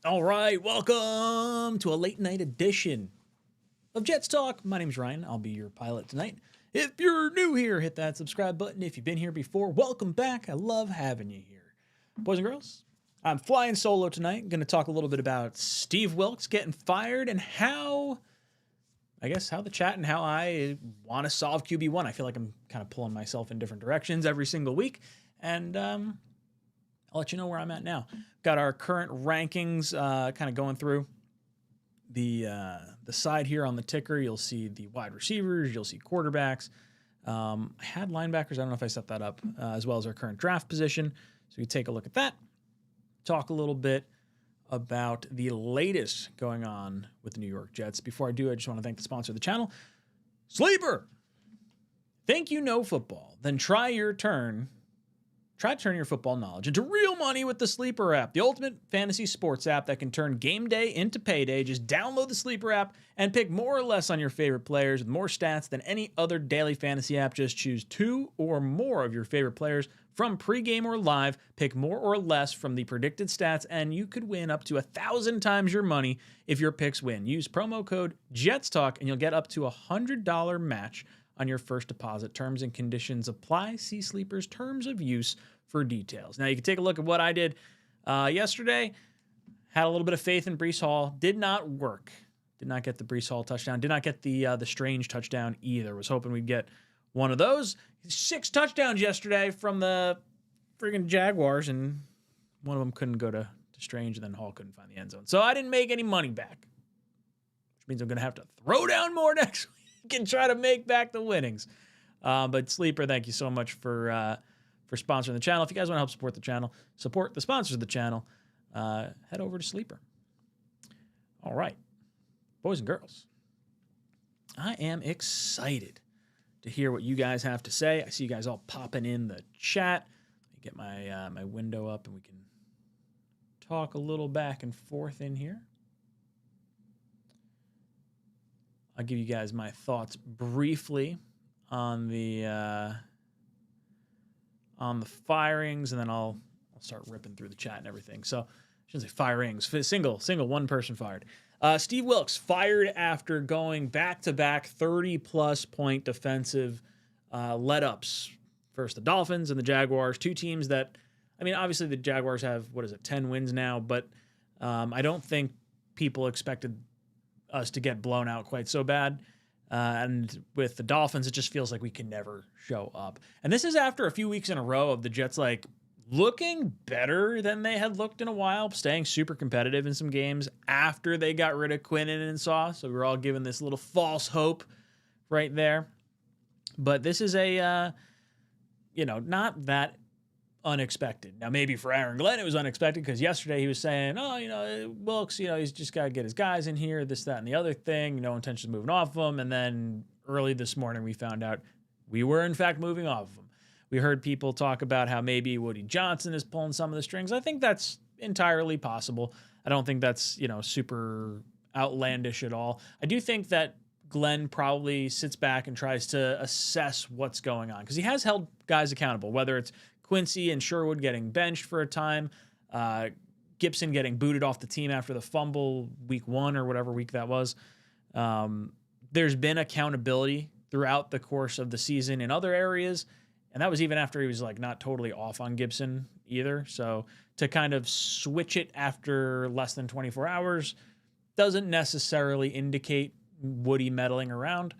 All right, welcome to a late night edition of Jets Talk. My name's Ryan. I'll be your pilot tonight. If you're new here, hit that subscribe button. If you've been here before, welcome back. I love having you here. Boys and girls, I'm flying solo tonight. I'm going to talk a little bit about Steve Wilks getting fired and how the chat and how I want to solve QB1. I feel like I'm kind of pulling myself in different directions every single week. And I'll let you know where I'm at now. Got our current rankings kind of going through the side here on the ticker. You'll see the wide receivers. You'll see quarterbacks. I had linebackers. I don't know if I set that up, as well as our current draft position. So you take a look at that. Talk a little bit about the latest going on with the New York Jets. Before I do, I just want to thank the sponsor of the channel, Sleeper. Think you know football? Then try to turn your football knowledge into real money with the Sleeper app, the ultimate fantasy sports app that can turn game day into payday. Just download the Sleeper app and pick more or less on your favorite players with more stats than any other daily fantasy app. Just choose 2 or more of your favorite players from pregame or live, pick more or less from the predicted stats, and you could win up to 1,000 times your money if your picks win. Use promo code JETSTALK and you'll get up to $100 match on your first deposit. Terms and conditions apply. See Sleeper's terms of use for details. Now you can take a look at what I did yesterday. Had a little bit of faith in Breece Hall. Did not work. Did not get the Breece Hall touchdown. Did not get the Strange touchdown either. Was hoping we'd get one of those. 6 touchdowns yesterday from the friggin' Jaguars, and one of them couldn't go to Strange, and then Hall couldn't find the end zone. So I didn't make any money back, which means I'm going to have to throw down more next week and try to make back the winnings. But Sleeper, thank you so much for sponsoring the channel. If you guys want to help support the channel, support the sponsors of the channel, head over to Sleeper. All right, boys and girls, I am excited to hear what you guys have to say. I see you guys all popping in the chat. Let me get my my window up and we can talk a little back and forth in here. I'll give you guys my thoughts briefly on the firings, and then I'll start ripping through the chat and everything. So I shouldn't say firings, single one person fired. Steve Wilks fired after going back-to-back 30-plus point defensive let-ups. First the Dolphins and the Jaguars, 2 teams that, I mean, obviously the Jaguars have, 10 wins now, but I don't think people expected us to get blown out quite so bad. And with the Dolphins, it just feels like we can never show up. And this is after a few weeks in a row of the Jets, like, looking better than they had looked in a while, staying super competitive in some games after they got rid of Quinnen and Sauce. So we were all given this little false hope right there. But this is a, not that unexpected. Now, maybe for Aaron Glenn, it was unexpected because yesterday he was saying, Wilks, he's just got to get his guys in here, this, that, and the other thing. No intention of moving off of him. And then early this morning, we found out we were, in fact, moving off of him. We heard people talk about how maybe Woody Johnson is pulling some of the strings. I think that's entirely possible. I don't think that's, super outlandish at all. I do think that Glenn probably sits back and tries to assess what's going on because he has held guys accountable, whether it's Quincy and Sherwood getting benched for a time, Gibson getting booted off the team after the fumble week 1 or whatever week that was. There's been accountability throughout the course of the season in other areas. And that was even after he was like not totally off on Gibson either. So to kind of switch it after less than 24 hours doesn't necessarily indicate Woody meddling around.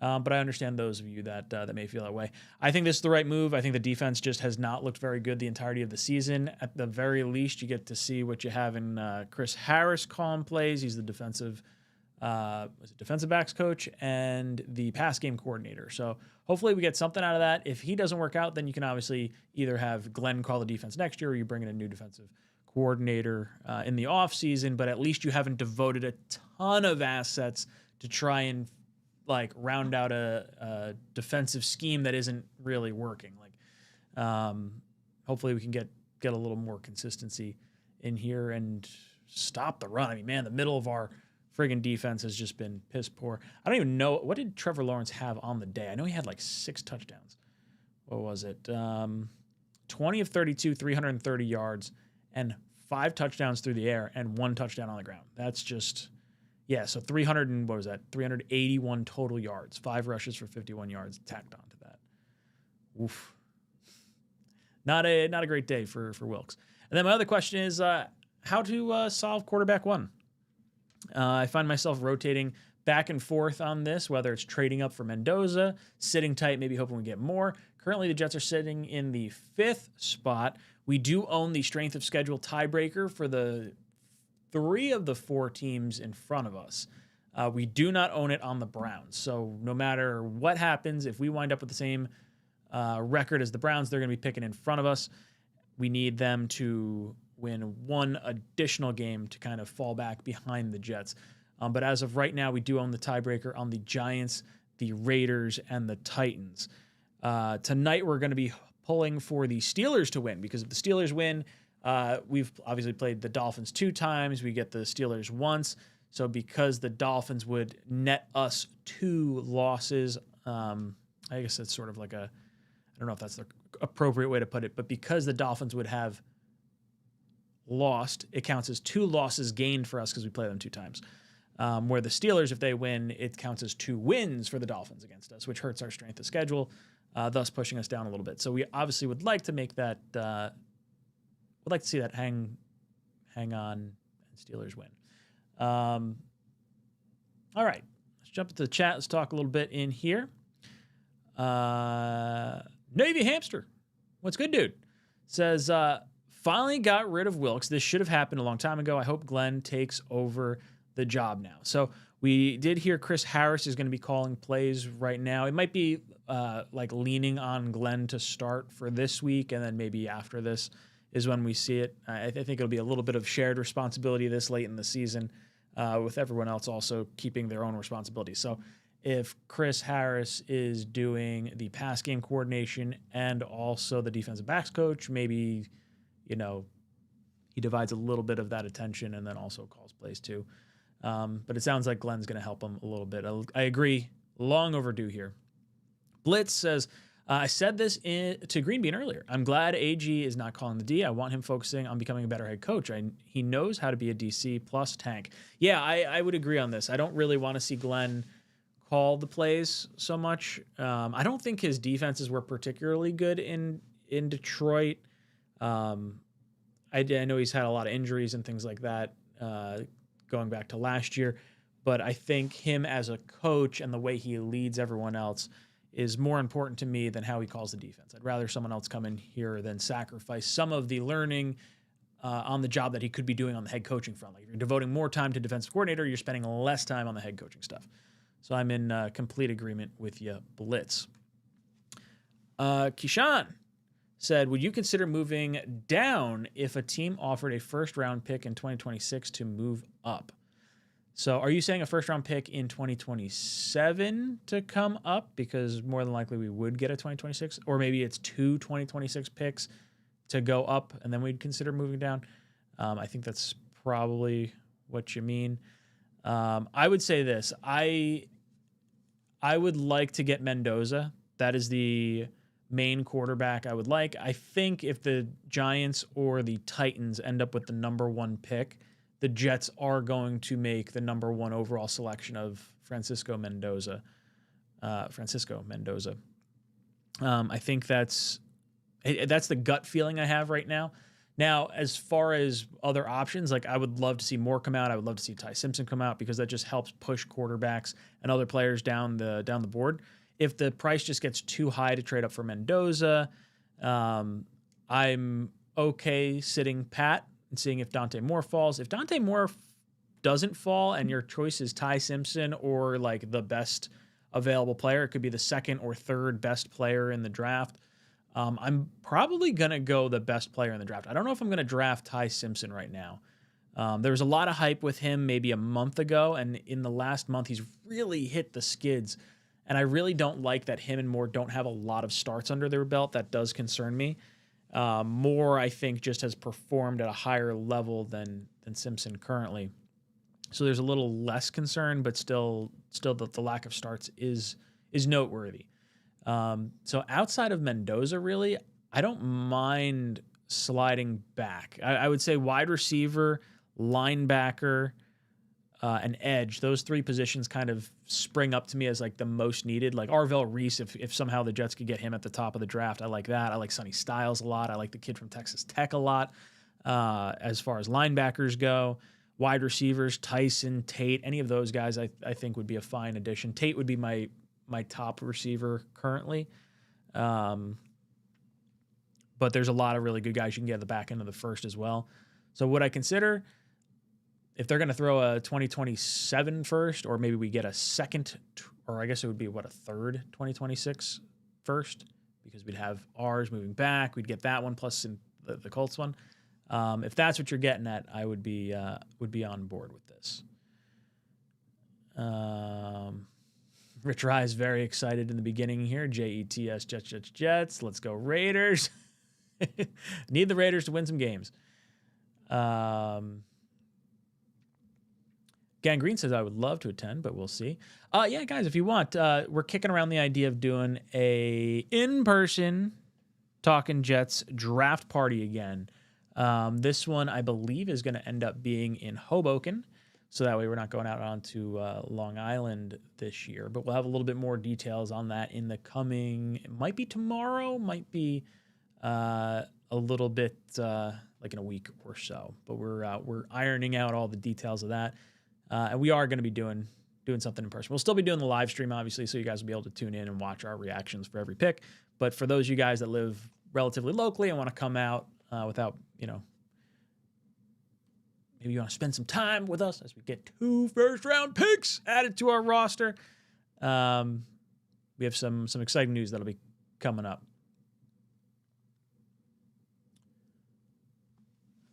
But I understand those of you that may feel that way. I think this is the right move. I think the defense just has not looked very good the entirety of the season. At the very least, you get to see what you have in Chris Harris calling plays. He's the defensive backs coach and the pass game coordinator. So hopefully we get something out of that. If he doesn't work out, then you can obviously either have Glenn call the defense next year or you bring in a new defensive coordinator in the offseason, but at least you haven't devoted a ton of assets to try and like round out a defensive scheme that isn't really working. Hopefully we can get a little more consistency in here and stop the run. I mean, man, the middle of our friggin' defense has just been piss poor. I don't even know, what did Trevor Lawrence have on the day? I know he had like 6 touchdowns. What was it? 20 of 32, 330 yards, and 5 touchdowns through the air and 1 touchdown on the ground. That's just, yeah, so 300 and what was that? 381 total yards, 5 rushes for 51 yards tacked onto that. Oof. Not a great day for Wilks. And then my other question is how to solve quarterback 1. I find myself rotating back and forth on this, whether it's trading up for Mendoza, sitting tight, maybe hoping we get more. Currently, the Jets are sitting in the 5th spot. We do own the strength of schedule tiebreaker for the 3 of the 4 teams in front of us. We do not own it on the Browns. So no matter what happens, if we wind up with the same record as the Browns, they're going to be picking in front of us. We need them to win 1 additional game to kind of fall back behind the Jets. But as of right now, we do own the tiebreaker on the Giants, the Raiders, and the Titans. Tonight, we're going to be pulling for the Steelers to win, because if the Steelers win, we've obviously played the Dolphins 2 times. We get the Steelers once. So because the Dolphins would net us 2 losses, I guess that's sort of like I don't know if that's the appropriate way to put it, but because the Dolphins would have lost, it counts as 2 losses gained for us because we play them 2 times. Where the Steelers, if they win, it counts as 2 wins for the Dolphins against us, which hurts our strength of schedule, thus pushing us down a little bit. So we obviously would like to make that, would like to see that hang on and Steelers win. All right, let's jump into the chat. Let's talk a little bit in here. Navy Hamster, what's good, dude? Says, finally got rid of Wilks. This should have happened a long time ago. I hope Glenn takes over the job now. So we did hear Chris Harris is going to be calling plays right now. It might be like leaning on Glenn to start for this week, and then maybe after this is when we see it. I think it'll be a little bit of shared responsibility this late in the season, with everyone else also keeping their own responsibility. So if Chris Harris is doing the pass game coordination and also the defensive backs coach, maybe, he divides a little bit of that attention and then also calls plays too. But it sounds like Glenn's going to help him a little bit. I agree. Long overdue here. Blitz says, I said this to Green Bean earlier. I'm glad AG is not calling the D. I want him focusing on becoming a better head coach. He knows how to be a DC plus tank. Yeah, I would agree on this. I don't really want to see Glenn call the plays so much. I don't think his defenses were particularly good in Detroit. I know he's had a lot of injuries and things like that, going back to last year, but I think him as a coach and the way he leads everyone else is more important to me than how he calls the defense. I'd rather someone else come in here than sacrifice some of the learning on the job that he could be doing on the head coaching front. Like if you're devoting more time to defensive coordinator, you're spending less time on the head coaching stuff. So I'm in complete agreement with you, Blitz. Kishan said, would you consider moving down if a team offered a first-round pick in 2026 to move up? So are you saying a first-round pick in 2027 to come up? Because more than likely we would get a 2026. Or maybe it's 2 2026 picks to go up, and then we'd consider moving down. I think that's probably what you mean. I would say this. I would like to get Mendoza. That is the main quarterback I would like. I think if the Giants or the Titans end up with the number 1 pick, the Jets are going to make the number 1 overall selection of Francisco Mendoza. I think that's the gut feeling I have right now. Now, as far as other options, like I would love to see Moore come out. I would love to see Ty Simpson come out because that just helps push quarterbacks and other players down the board. If the price just gets too high to trade up for Mendoza, I'm okay sitting pat and seeing if Dante Moore falls. If Dante Moore doesn't fall and your choice is Ty Simpson or like the best available player, it could be the 2nd or 3rd best player in the draft. I'm probably going to go the best player in the draft. I don't know if I'm going to draft Ty Simpson right now. There was a lot of hype with him maybe a month ago, and in the last month, he's really hit the skids. And I really don't like that him and Moore don't have a lot of starts under their belt. That does concern me. Moore, I think, just has performed at a higher level than Simpson currently. So there's a little less concern, but still the lack of starts is noteworthy. So outside of Mendoza, really, I don't mind sliding back. I would say wide receiver, linebacker, and edge. Those three positions kind of spring up to me as like the most needed. Like 𝐷𝐼𝐿 if somehow the Jets could get him at the top of the draft, I like that. I like Sonny Styles a lot. I like the kid from Texas Tech a lot. As far as linebackers go, wide receivers, Tyson, Tate, any of those guys I think would be a fine addition. Tate would be my top receiver currently. But there's a lot of really good guys you can get at the back end of the first as well. So would I consider, if they're going to throw a 2027 first, or maybe we get a second, or I guess it would be a third 2026 first, because we'd have ours moving back. We'd get that one plus the Colts one. If that's what you're getting at, I would be on board with this. Rich Rye is very excited in the beginning here. JETS, Jets. Let's go Raiders. Need the Raiders to win some games. Gangrene says, I would love to attend, but we'll see. Yeah, guys, if you want, we're kicking around the idea of doing a in-person Talking Jets draft party again. This one, I believe, is going to end up being in Hoboken. So that way we're not going out onto Long Island this year. But we'll have a little bit more details on that in the coming, it might be tomorrow, might be a little bit like in a week or so. But we're ironing out all the details of that. And we are going to be doing something in person. We'll still be doing the live stream, obviously, so you guys will be able to tune in and watch our reactions for every pick. But for those of you guys that live relatively locally and want to come out without, maybe you want to spend some time with us as we get 2 first-round picks added to our roster. We have some exciting news that'll be coming up.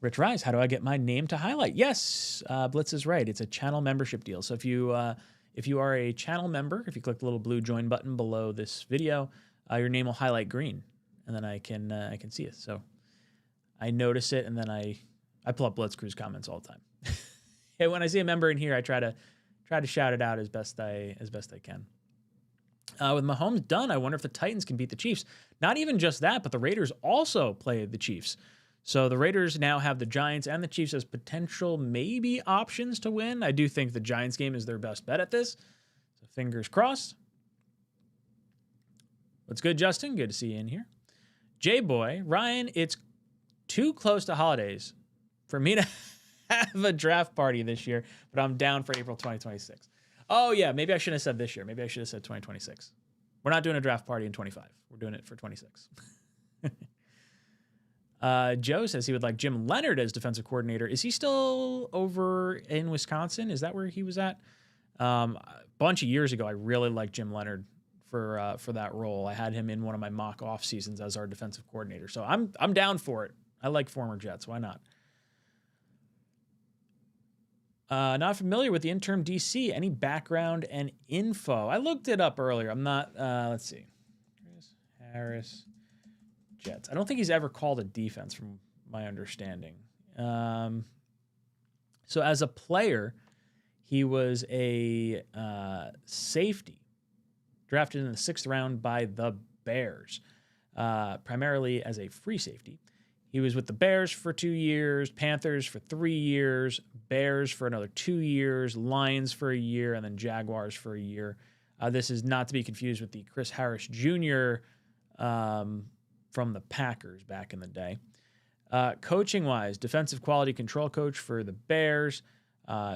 Rich Rise, how do I get my name to highlight? Yes, Blitz is right. It's a channel membership deal. So if you are a channel member, if you click the little blue join button below this video, your name will highlight green, and then I can see it. So I notice it, and then I pull up Blitz Crew's comments all the time. And when I see a member in here, I try to shout it out as best I can. With Mahomes done, I wonder if the Titans can beat the Chiefs. Not even just that, but the Raiders also play the Chiefs. So the Raiders now have the Giants and the Chiefs as potential maybe options to win. I do think the Giants game is their best bet at this. So fingers crossed. What's good, Justin? Good to see you in here. J-Boy, Ryan, it's too close to holidays for me to have a draft party this year, but I'm down for April 2026. Oh, yeah, maybe I shouldn't have said this year. Maybe I should have said 2026. We're not doing a draft party in 25. We're doing it for 26. Joe says he would like Jim Leonard as defensive coordinator. Is he still over in Wisconsin? Is that where he was at? A bunch of years ago, I really liked Jim Leonard for that role. I had him in one of my mock off seasons as our defensive coordinator. So I'm down for it. I like former Jets. Why not? Not familiar with the interim DC. Any background and info? I looked it up earlier. I'm not. Let's see. Harris. Jets. I don't think he's ever called a defense from my understanding. So as a player, he was a safety drafted in the 6th round by the Bears, primarily as a free safety. He was with the Bears for 2 years, Panthers for 3 years, Bears for another 2 years, Lions for a year, and then Jaguars for a year. This is not to be confused with the Chris Harris Jr. From the Packers back in the day. Coaching-wise, defensive quality control coach for the Bears.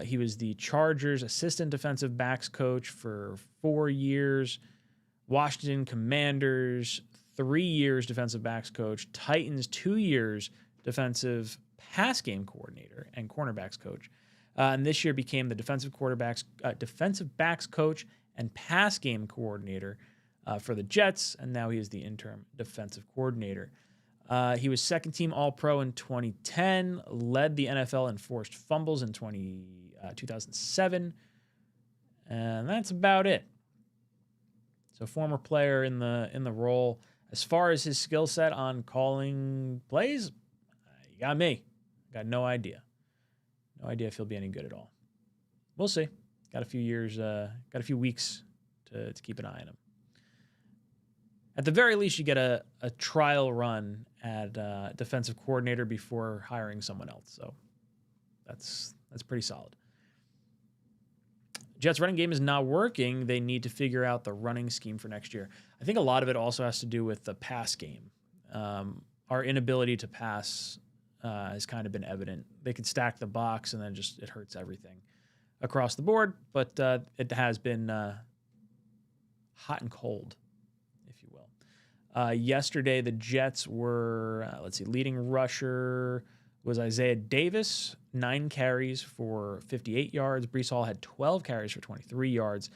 He was the Chargers assistant defensive backs coach for 4 years. Washington Commanders, 3 years defensive backs coach. Titans, 2 years defensive pass game coordinator and cornerbacks coach. And this year became the defensive backs coach and pass game coordinator for the Jets, and now he is the interim defensive coordinator. He was second-team All-Pro in 2010, led the NFL in forced fumbles in 2007, and that's about it. So former player in the role. As far as his skill set on calling plays, you got me. Got no idea. No idea if he'll be any good at all. We'll see. Got a few years, got a few weeks to keep an eye on him. at the very least, you get a trial run at defensive coordinator before hiring someone else. So that's pretty solid. Jets running game is not working. They need to figure out the running scheme for next year. I think a lot of it also has to do with the pass game. Our inability to pass has kind of been evident. They could stack the box and then just it hurts everything across the board, but it has been hot and cold, if you will. Yesterday, the Jets were, leading rusher was Isaiah Davis, 9 carries for 58 yards. Breece Hall had 12 carries for 23 yards.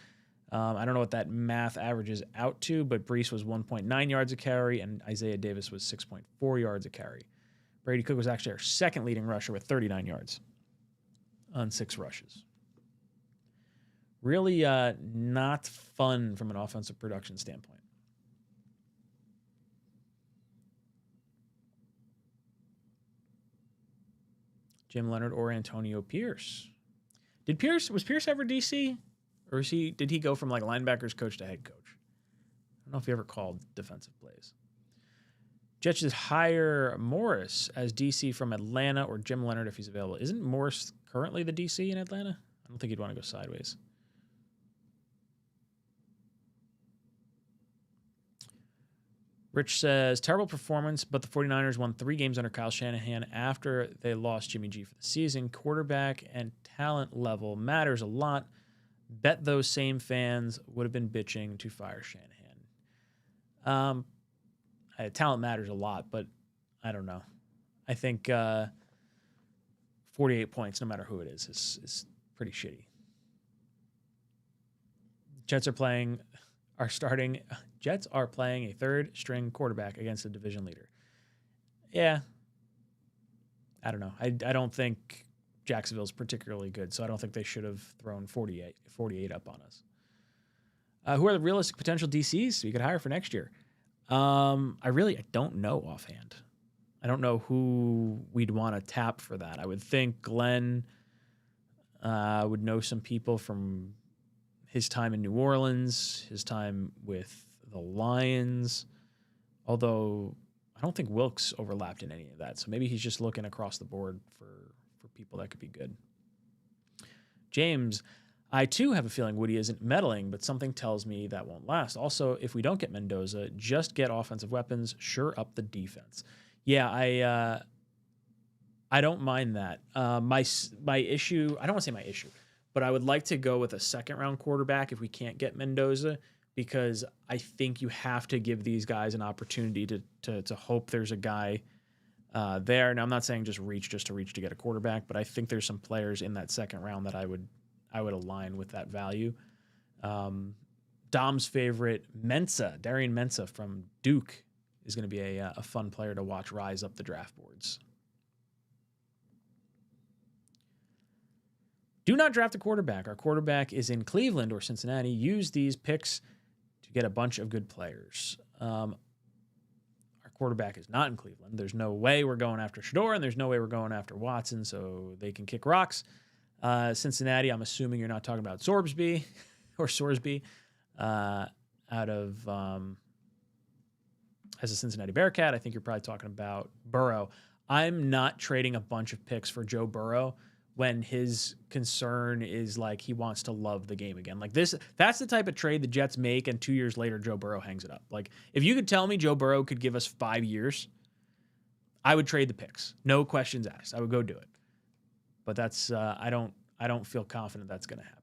I don't know what that math averages out to, but Breece was 1.9 yards a carry, and Isaiah Davis was 6.4 yards a carry. Brady Cook was actually our second leading rusher with 39 yards on 6 rushes. Really not fun from an offensive production standpoint. Jim Leonard or Antonio Pierce. Was Pierce ever DC? Or did he go from like linebackers coach to head coach? I don't know if he ever called defensive plays. Jets should hire Morris as DC from Atlanta or Jim Leonard if he's available. Isn't Morris currently the DC in Atlanta? I don't think he'd want to go sideways. Rich says, terrible performance, but the 49ers won 3 games under Kyle Shanahan after they lost Jimmy G for the season. Quarterback and talent level matters a lot. Bet those same fans would have been bitching to fire Shanahan. Talent matters a lot, but I don't know. I think 48 points, no matter who it is pretty shitty. Jets are playing a 3rd-string quarterback against a division leader. Yeah. I don't know. I don't think Jacksonville's particularly good, so I don't think they should have thrown 48 up on us. Who are the realistic potential DCs we could hire for next year? I don't know offhand. I don't know who we'd want to tap for that. I would think Glenn would know some people from his time in New Orleans, his time with the Lions, although I don't think Wilks overlapped in any of that. So maybe he's just looking across the board for people that could be good. James, I too have a feeling Woody isn't meddling, but something tells me that won't last. Also, if we don't get Mendoza, just get offensive weapons, shore up the defense. Yeah, I don't mind that. My issue, I don't want to say my issue, but I would like to go with a 2nd-round quarterback if we can't get Mendoza, because I think you have to give these guys an opportunity to hope there's a guy there. Now, I'm not saying just reach to get a quarterback, but I think there's some players in that 2nd round that I would align with that value. Dom's favorite, Darian Mensah from Duke, is going to be a fun player to watch rise up the draft boards. Do not draft a quarterback. Our quarterback is in Cleveland or Cincinnati. Use these picks to get a bunch of good players. Our quarterback is not in Cleveland. There's no way we're going after Shedeur, and there's no way we're going after Watson, so they can kick rocks. Cincinnati, I'm assuming you're not talking about Sorsby, out of as a Cincinnati Bearcat. I think you're probably talking about Burrow. I'm not trading a bunch of picks for Joe Burrow when his concern is like he wants to love the game again. Like this, that's the type of trade the Jets make, and 2 years later, Joe Burrow hangs it up. Like if you could tell me Joe Burrow could give us 5 years, I would trade the picks. No questions asked. I would go do it. But that's I don't feel confident that's going to happen.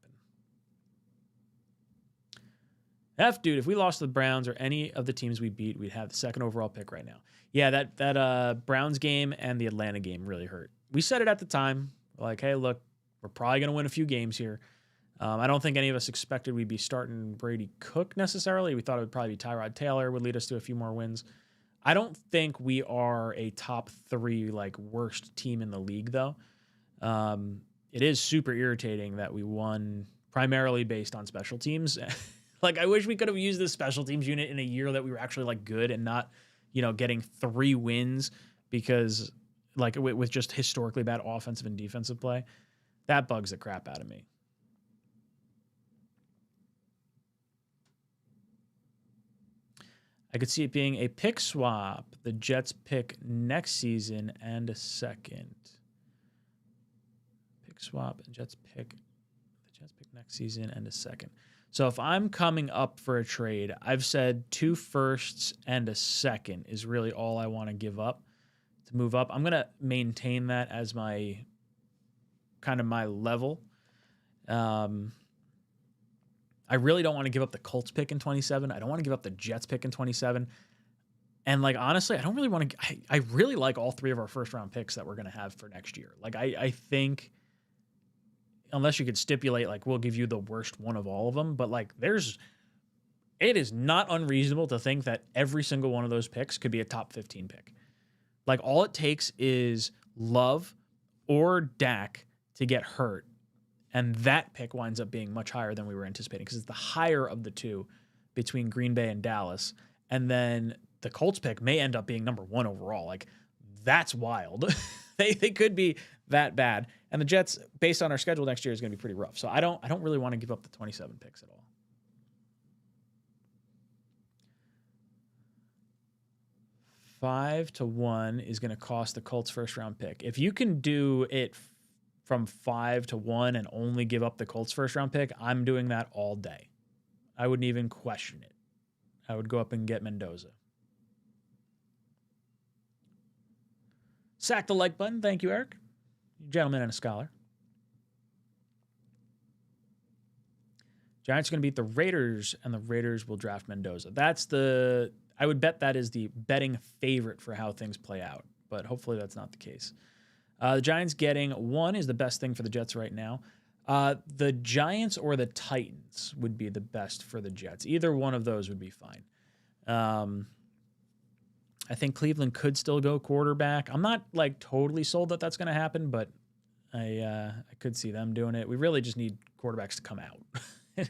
Dude, if we lost to the Browns or any of the teams we beat, we'd have the 2nd overall pick right now. Yeah, that Browns game and the Atlanta game really hurt. We said it at the time. Like, hey, look, we're probably going to win a few games here. I don't think any of us expected we'd be starting Brady Cook necessarily. We thought it would probably be Tyrod Taylor would lead us to a few more wins. I don't think we are a top 3 worst team in the league though. It is super irritating that we won primarily based on special teams. I wish we could have used this special teams unit in a year that we were actually good and not, getting 3 wins because with just historically bad offensive and defensive play. That bugs the crap out of me. I could see it being a pick swap. The Jets pick next season and a second. Pick swap and Jets pick. The Jets pick next season and a second. So if I'm coming up for a trade, I've said 2 firsts and a second is really all I want to give up to move up. I'm going to maintain that as my kind of my level. I really don't want to give up the Colts pick in 27. I don't want to give up the Jets pick in 27. And like, honestly, I don't really want to, I really like all 3 of our first round picks that we're going to have for next year. Like, I think unless you could stipulate, like, we'll give you the worst one of all of them, but like it is not unreasonable to think that every single one of those picks could be a top 15 pick. Like, all it takes is Love or Dak to get hurt, and that pick winds up being much higher than we were anticipating because it's the higher of the 2 between Green Bay and Dallas. And then the Colts pick may end up being number 1 overall. Like, that's wild. they could be that bad. And the Jets, based on our schedule next year, is going to be pretty rough. So I don't really want to give up the 27 picks at all. $5 to 1 is going to cost the Colts first round pick. If you can do it from 5 to 1 and only give up the Colts first round pick, I'm doing that all day. I wouldn't even question it. I would go up and get Mendoza. Sack the like button. Thank you, Eric. Gentleman and a scholar. Giants are going to beat the Raiders, and the Raiders will draft Mendoza. I would bet that is the betting favorite for how things play out, but hopefully that's not the case. The Giants getting 1 is the best thing for the Jets right now. The Giants or the Titans would be the best for the Jets. Either one of those would be fine. I think Cleveland could still go quarterback. I'm not like totally sold that that's going to happen, but I could see them doing it. We really just need quarterbacks to come out.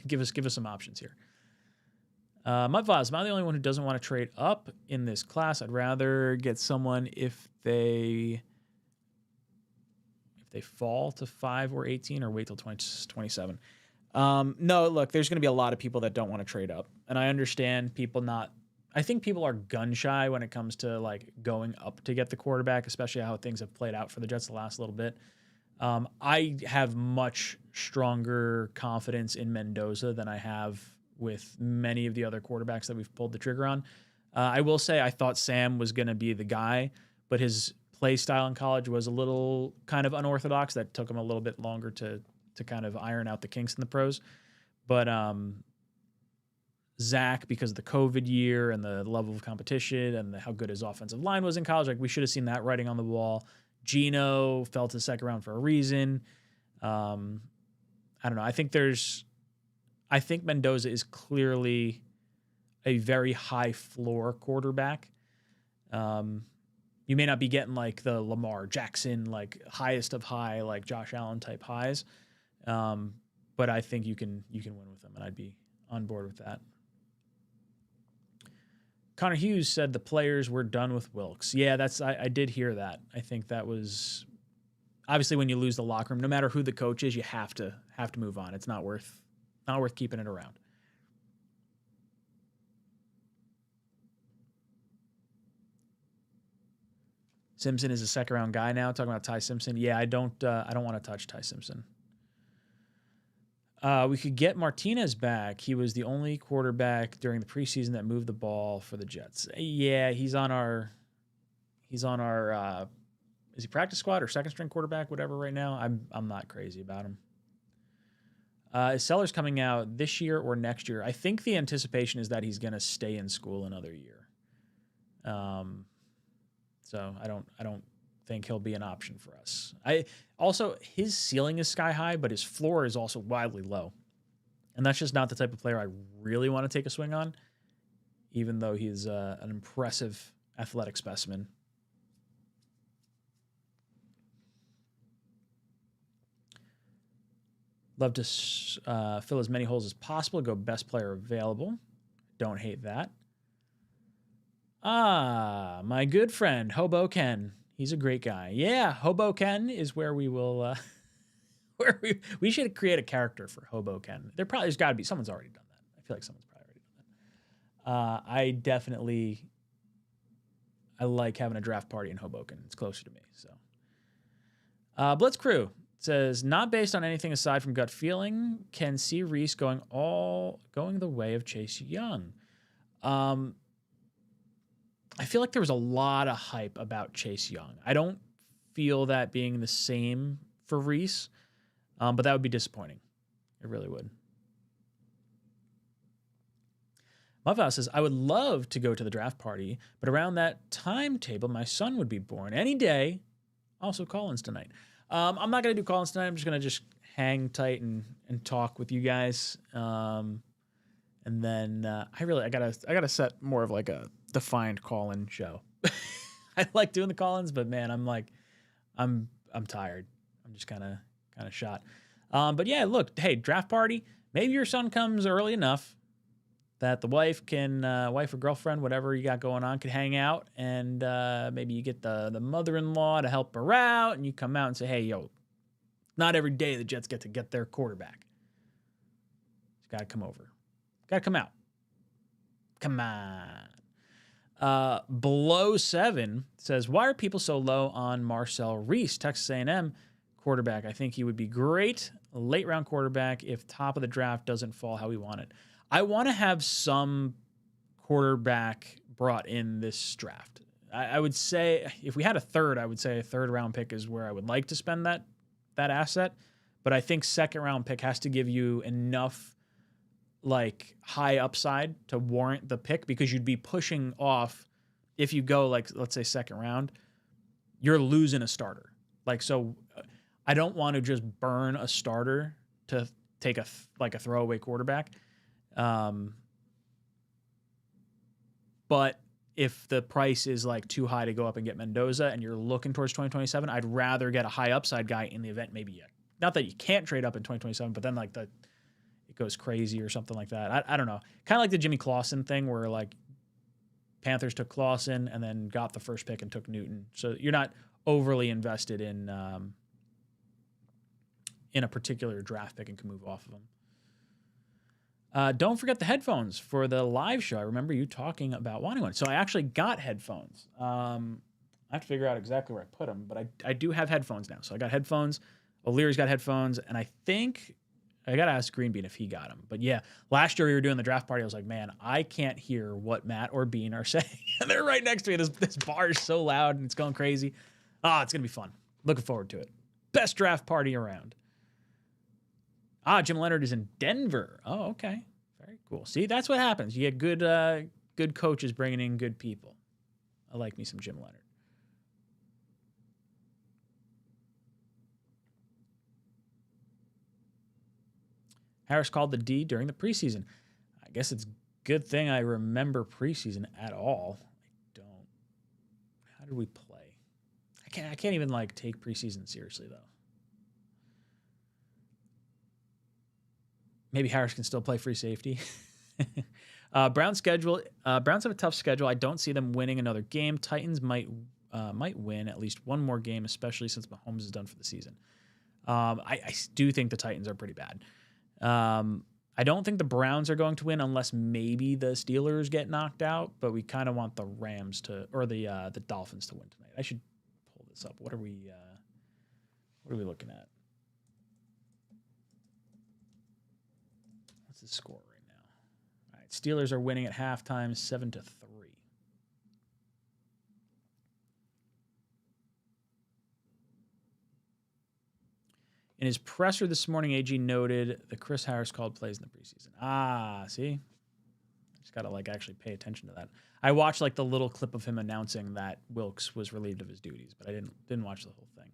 give us some options here. Mudvaz, am I the only one who doesn't want to trade up in this class? I'd rather get someone if they fall to 5 or 18 or wait till 27. No, look, there's going to be a lot of people that don't want to trade up. And I understand I think people are gun shy when it comes to like going up to get the quarterback, especially how things have played out for the Jets the last little bit. I have much stronger confidence in Mendoza than I have with many of the other quarterbacks that we've pulled the trigger on. I will say I thought Sam was going to be the guy, but his play style in college was a little kind of unorthodox. That took him a little bit longer to kind of iron out the kinks in the pros. But Zach, because of the COVID year and the level of competition and how good his offensive line was in college, like we should have seen that writing on the wall. Geno fell to the second round for a reason. I don't know. I think Mendoza is clearly a very high floor quarterback. You may not be getting like the Lamar Jackson, like highest of high, like Josh Allen type highs. But I think you can win with him, and I'd be on board with that. Connor Hughes said the players were done with Wilks. Yeah, I did hear that. I think that was obviously when you lose the locker room, no matter who the coach is, you have to move on. It's not worth keeping it around. Simpson is a second round guy now. Talking about Ty Simpson. Yeah, I don't want to touch Ty Simpson. We could get Martinez back. He was the only quarterback during the preseason that moved the ball for the Jets. Yeah, he's on our is he practice squad or second string quarterback, whatever right now? I'm not crazy about him. Is Sellers coming out this year or next year? I think the anticipation is that he's going to stay in school another year. So I don't think he'll be an option for us. His ceiling is sky high, but his floor is also wildly low. And that's just not the type of player I really want to take a swing on, even though he's an impressive athletic specimen. Love to fill as many holes as possible, go best player available. Don't hate that. My good friend, Hobo Ken. He's a great guy. Yeah, Hobo Ken is where we will, we should create a character for Hobo Ken. There's got to be, someone's already done that. I feel like someone's probably already I like having a draft party in Hoboken. It's closer to me. So, Blitz Crew says, not based on anything aside from gut feeling, can see Reese going the way of Chase Young. I feel like there was a lot of hype about Chase Young. I don't feel that being the same for Reese, but that would be disappointing. It really would. Muffhouse says, I would love to go to the draft party, but around that timetable, my son would be born. Any day. Also, call-ins tonight. I'm not going to do call-ins tonight. I'm just going to hang tight and talk with you guys. And then I gotta set more of like a defined call-in show. I like doing the call-ins, but man, I'm tired. I'm just kind of shot. But yeah, look, hey, draft party. Maybe your son comes early enough that the wife or girlfriend, whatever you got going on, can hang out, and maybe you get the mother-in-law to help her out, and you come out and say, hey, yo, not every day the Jets get to get their quarterback. He's got to come over. Got to come out. Come on. Below 7 says, why are people so low on Marcel Reese, Texas A&M quarterback? I think he would be great. A late-round quarterback if top of the draft doesn't fall how we want it. I want to have some quarterback brought in this draft. I would say if we had a third, I would say a third-round pick is where I would like to spend that asset. But I think second-round pick has to give you enough like high upside to warrant the pick, because you'd be pushing off if you go like, let's say second round, you're losing a starter. Like, so I don't want to just burn a starter to take a throwaway quarterback. But if the price is like too high to go up and get Mendoza and you're looking towards 2027, I'd rather get a high upside guy in the event. Maybe not that you can't trade up in 2027, but then like it goes crazy or something like that. I don't know. Kind of like the Jimmy Clausen thing where like Panthers took Clausen and then got the first pick and took Newton. So you're not overly invested in a particular draft pick and can move off of them. Don't forget the headphones for the live show. I remember you talking about wanting one. So I actually got headphones. I have to figure out exactly where I put them, but I do have headphones now. So I got headphones. O'Leary's got headphones, and I think I got to ask Greenbean if he got them. But yeah, last year we were doing the draft party. I was like, man, I can't hear what Matt or Bean are saying. And they're right next to me. This bar is so loud and it's going crazy. It's going to be fun. Looking forward to it. Best draft party around. Jim Leonard is in Denver. Oh, okay. Very cool. See, that's what happens. You get good coaches bringing in good people. I like me some Jim Leonard. Harris called the D during the preseason. I guess it's a good thing I remember preseason at all. I don't. How did we play? I can't even like take preseason seriously though. Maybe Harris can still play free safety. Browns schedule. Browns have a tough schedule. I don't see them winning another game. Titans might win at least one more game, especially since Mahomes is done for the season. I do think the Titans are pretty bad. I don't think the Browns are going to win unless maybe the Steelers get knocked out, but we kind of want the Rams or the Dolphins to win tonight. I should pull this up. What are we looking at? What's the score right now? All right, Steelers are winning at halftime 7-3. In his presser this morning, AG noted that Chris Harris called plays in the preseason. See? I just got to actually pay attention to that. I watched the little clip of him announcing that Wilks was relieved of his duties, but I didn't watch the whole thing.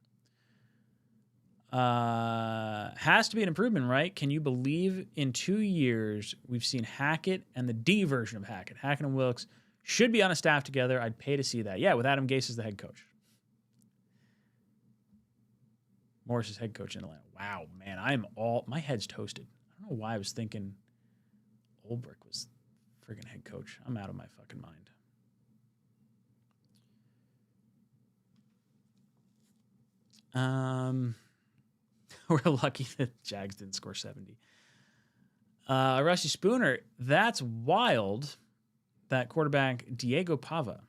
Has to be an improvement, right? Can you believe in 2 years we've seen Hackett and the D version of Hackett? Hackett and Wilks should be on a staff together. I'd pay to see that. Yeah, with Adam Gase as the head coach. Morris is head coach in Atlanta. Wow, man, my head's toasted. I don't know why I was thinking Ulbrich was friggin' head coach. I'm out of my fucking mind. We're lucky that Jags didn't score 70. Rusty Spooner, that's wild. that quarterback Diego Pavia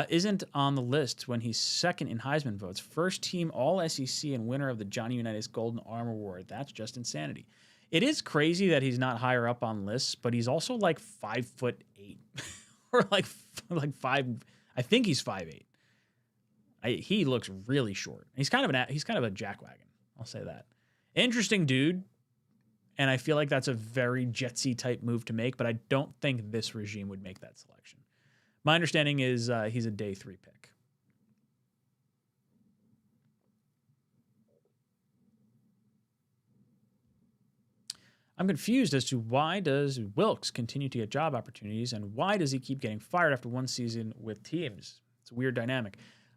isn't on the list when he's second in Heisman votes. First team All-SEC and winner of the Johnny Unitas Golden Arm Award. That's just insanity. It is crazy that he's not higher up on lists, but he's also like 5'8", or like 5. I think he's 5'8". He looks really short. He's kind of a jackwagon. I'll say that. Interesting dude, and I feel like that's a very Jetsy type move to make. But I don't think this regime would make that selection. My understanding is he's a day 3 pick. I'm confused as to why does Wilks continue to get job opportunities and why does he keep getting fired after one season with teams? It's a weird dynamic.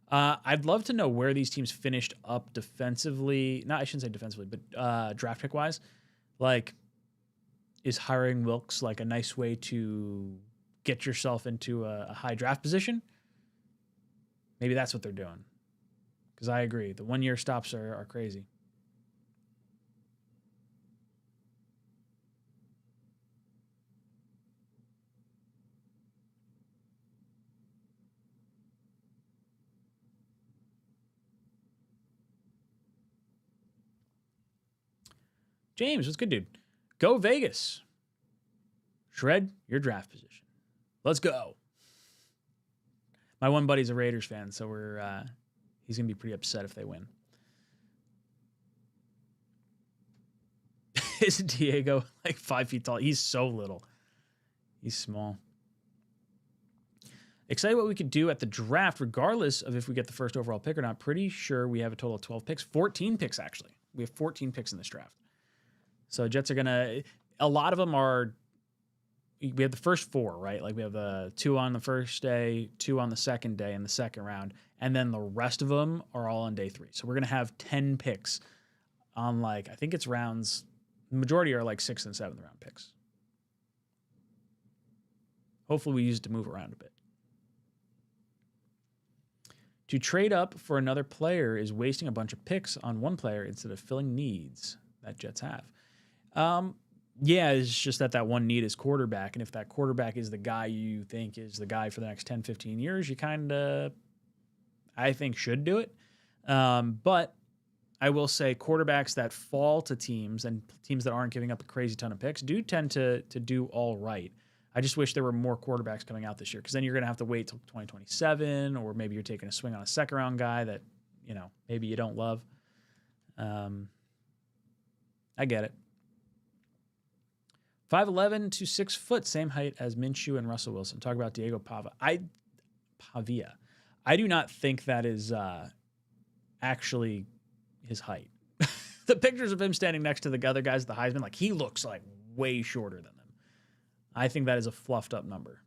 I'd love to know where these teams finished up defensively. I shouldn't say defensively, but draft pick wise. Like, is hiring Wilks like a nice way to get yourself into a high draft position? Maybe that's what they're doing. Because I agree. The 1-year stops are crazy. James, what's good, dude? Go Vegas. Shred your draft position. Let's go. My one buddy's a Raiders fan, so he's going to be pretty upset if they win. Isn't Diego like 5 feet tall? He's so little. He's small. Excited what we could do at the draft, regardless of if we get the first overall pick or not. Pretty sure we have a total of 12 picks. 14 picks, actually. We have 14 picks in this draft. So Jets are going to, a lot of them are, we have the first 4, right? Like we have the 2 on the first day, 2 on the second day in the second round, and then the rest of them are all on day 3. So we're going to have 10 picks on I think it's rounds, the majority are like 6th and 7th round picks. Hopefully we use it to move around a bit. To trade up for another player is wasting a bunch of picks on one player instead of filling needs that Jets have. Yeah, it's just that one need is quarterback. And if that quarterback is the guy you think is the guy for the next 10, 15 years, you kind of, I think, should do it. But I will say quarterbacks that fall to teams and teams that aren't giving up a crazy ton of picks do tend to do all right. I just wish there were more quarterbacks coming out this year because then you're going to have to wait till 2027, or maybe you're taking a swing on a second-round guy that, maybe you don't love. I get it. 5'11" to 6 foot, same height as Minshew and Russell Wilson. Talk about Diego Pavia. I do not think that is actually his height. The pictures of him standing next to the other guys at the Heisman, he looks like way shorter than them. I think that is a fluffed up number.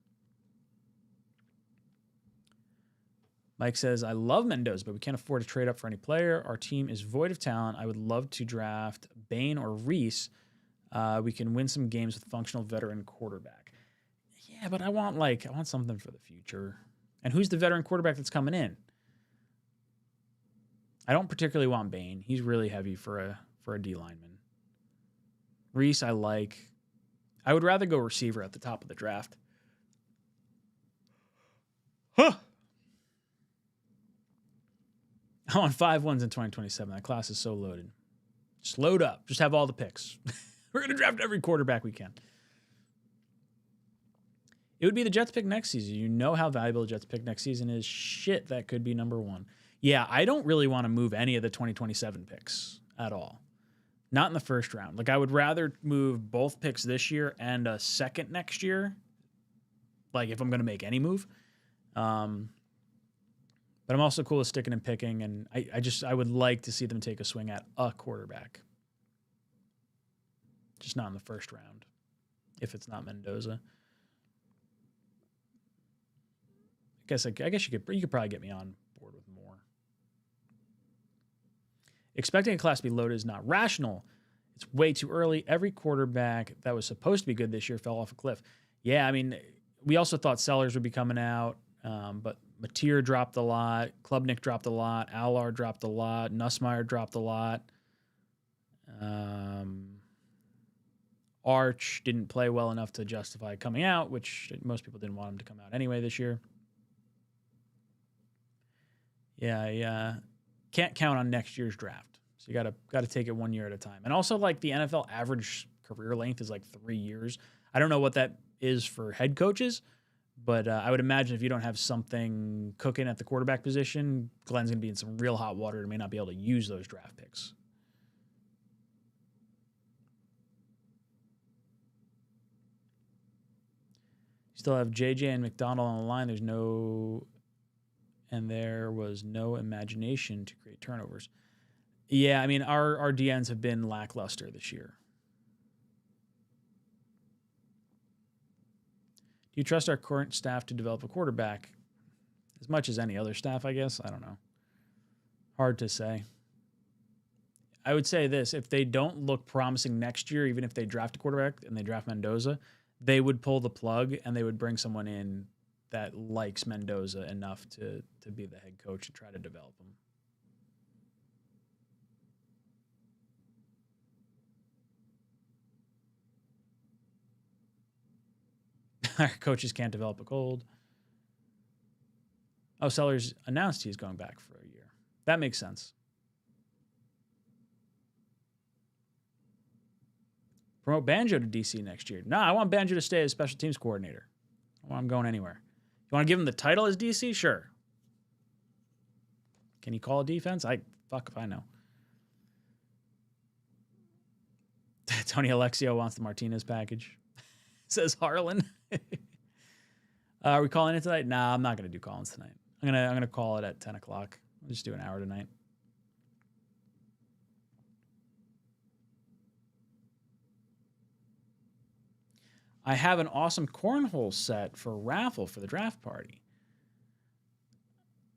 Mike says, I love Mendoza, but we can't afford to trade up for any player. Our team is void of talent. I would love to draft Bain or Reese. We can win some games with functional veteran quarterback. Yeah, but I want something for the future. And who's the veteran quarterback that's coming in? I don't particularly want Bain. He's really heavy for a D lineman. Reese, I like. I would rather go receiver at the top of the draft. Huh. I want 5 wins in 2027. That class is so loaded. Just load up. Just have all the picks. We're going to draft every quarterback we can. It would be the Jets pick next season. You know how valuable the Jets pick next season is. Shit, that could be number 1. Yeah, I don't really want to move any of the 2027 picks at all. Not in the first round. I would rather move both picks this year and a second next year. If I'm going to make any move. But I'm also cool with sticking and picking, and I would like to see them take a swing at a quarterback. Just not in the first round, if it's not Mendoza. I guess you could probably get me on board with more. Expecting a class to be loaded is not rational. It's way too early. Every quarterback that was supposed to be good this year fell off a cliff. Yeah, I mean, we also thought Sellers would be coming out, but Mateer dropped a lot. Klubnik dropped a lot. Allard dropped a lot. Nussmeier dropped a lot. Arch didn't play well enough to justify coming out, which most people didn't want him to come out anyway this year. Yeah, can't count on next year's draft. So you gotta take it 1 year at a time. And also, like, the NFL average career length is like 3 years. I don't know what that is for head coaches, but I would imagine if you don't have something cooking at the quarterback position, Glenn's gonna be in some real hot water and may not be able to use those draft picks. Still have JJ and McDonald on the line. There was no imagination to create turnovers. Yeah, I mean, our DNs have been lackluster this year. Do you trust our current staff to develop a quarterback? As much as any other staff, I guess. I don't know. Hard to say. I would say this. If they don't look promising next year, even if they draft a quarterback and they draft Mendoza, they would pull the plug and they would bring someone in that likes Mendoza enough to be the head coach and try to develop him. Our coaches can't develop a cold. Oh, Sellers announced he's going back for a year. That makes sense. Promote Banjo to DC next year. Nah, I want Banjo to stay as special teams coordinator. I don't want him going anywhere. You want to give him the title as DC? Sure. Can he call a defense? Fuck if I know. Tony Alexio wants the Martinez package. Says Harlan. Are we calling it tonight? Nah, I'm not gonna do call-ins tonight. I'm gonna call it at 10 o'clock. I'll just do an hour tonight. I have an awesome cornhole set for raffle for the draft party.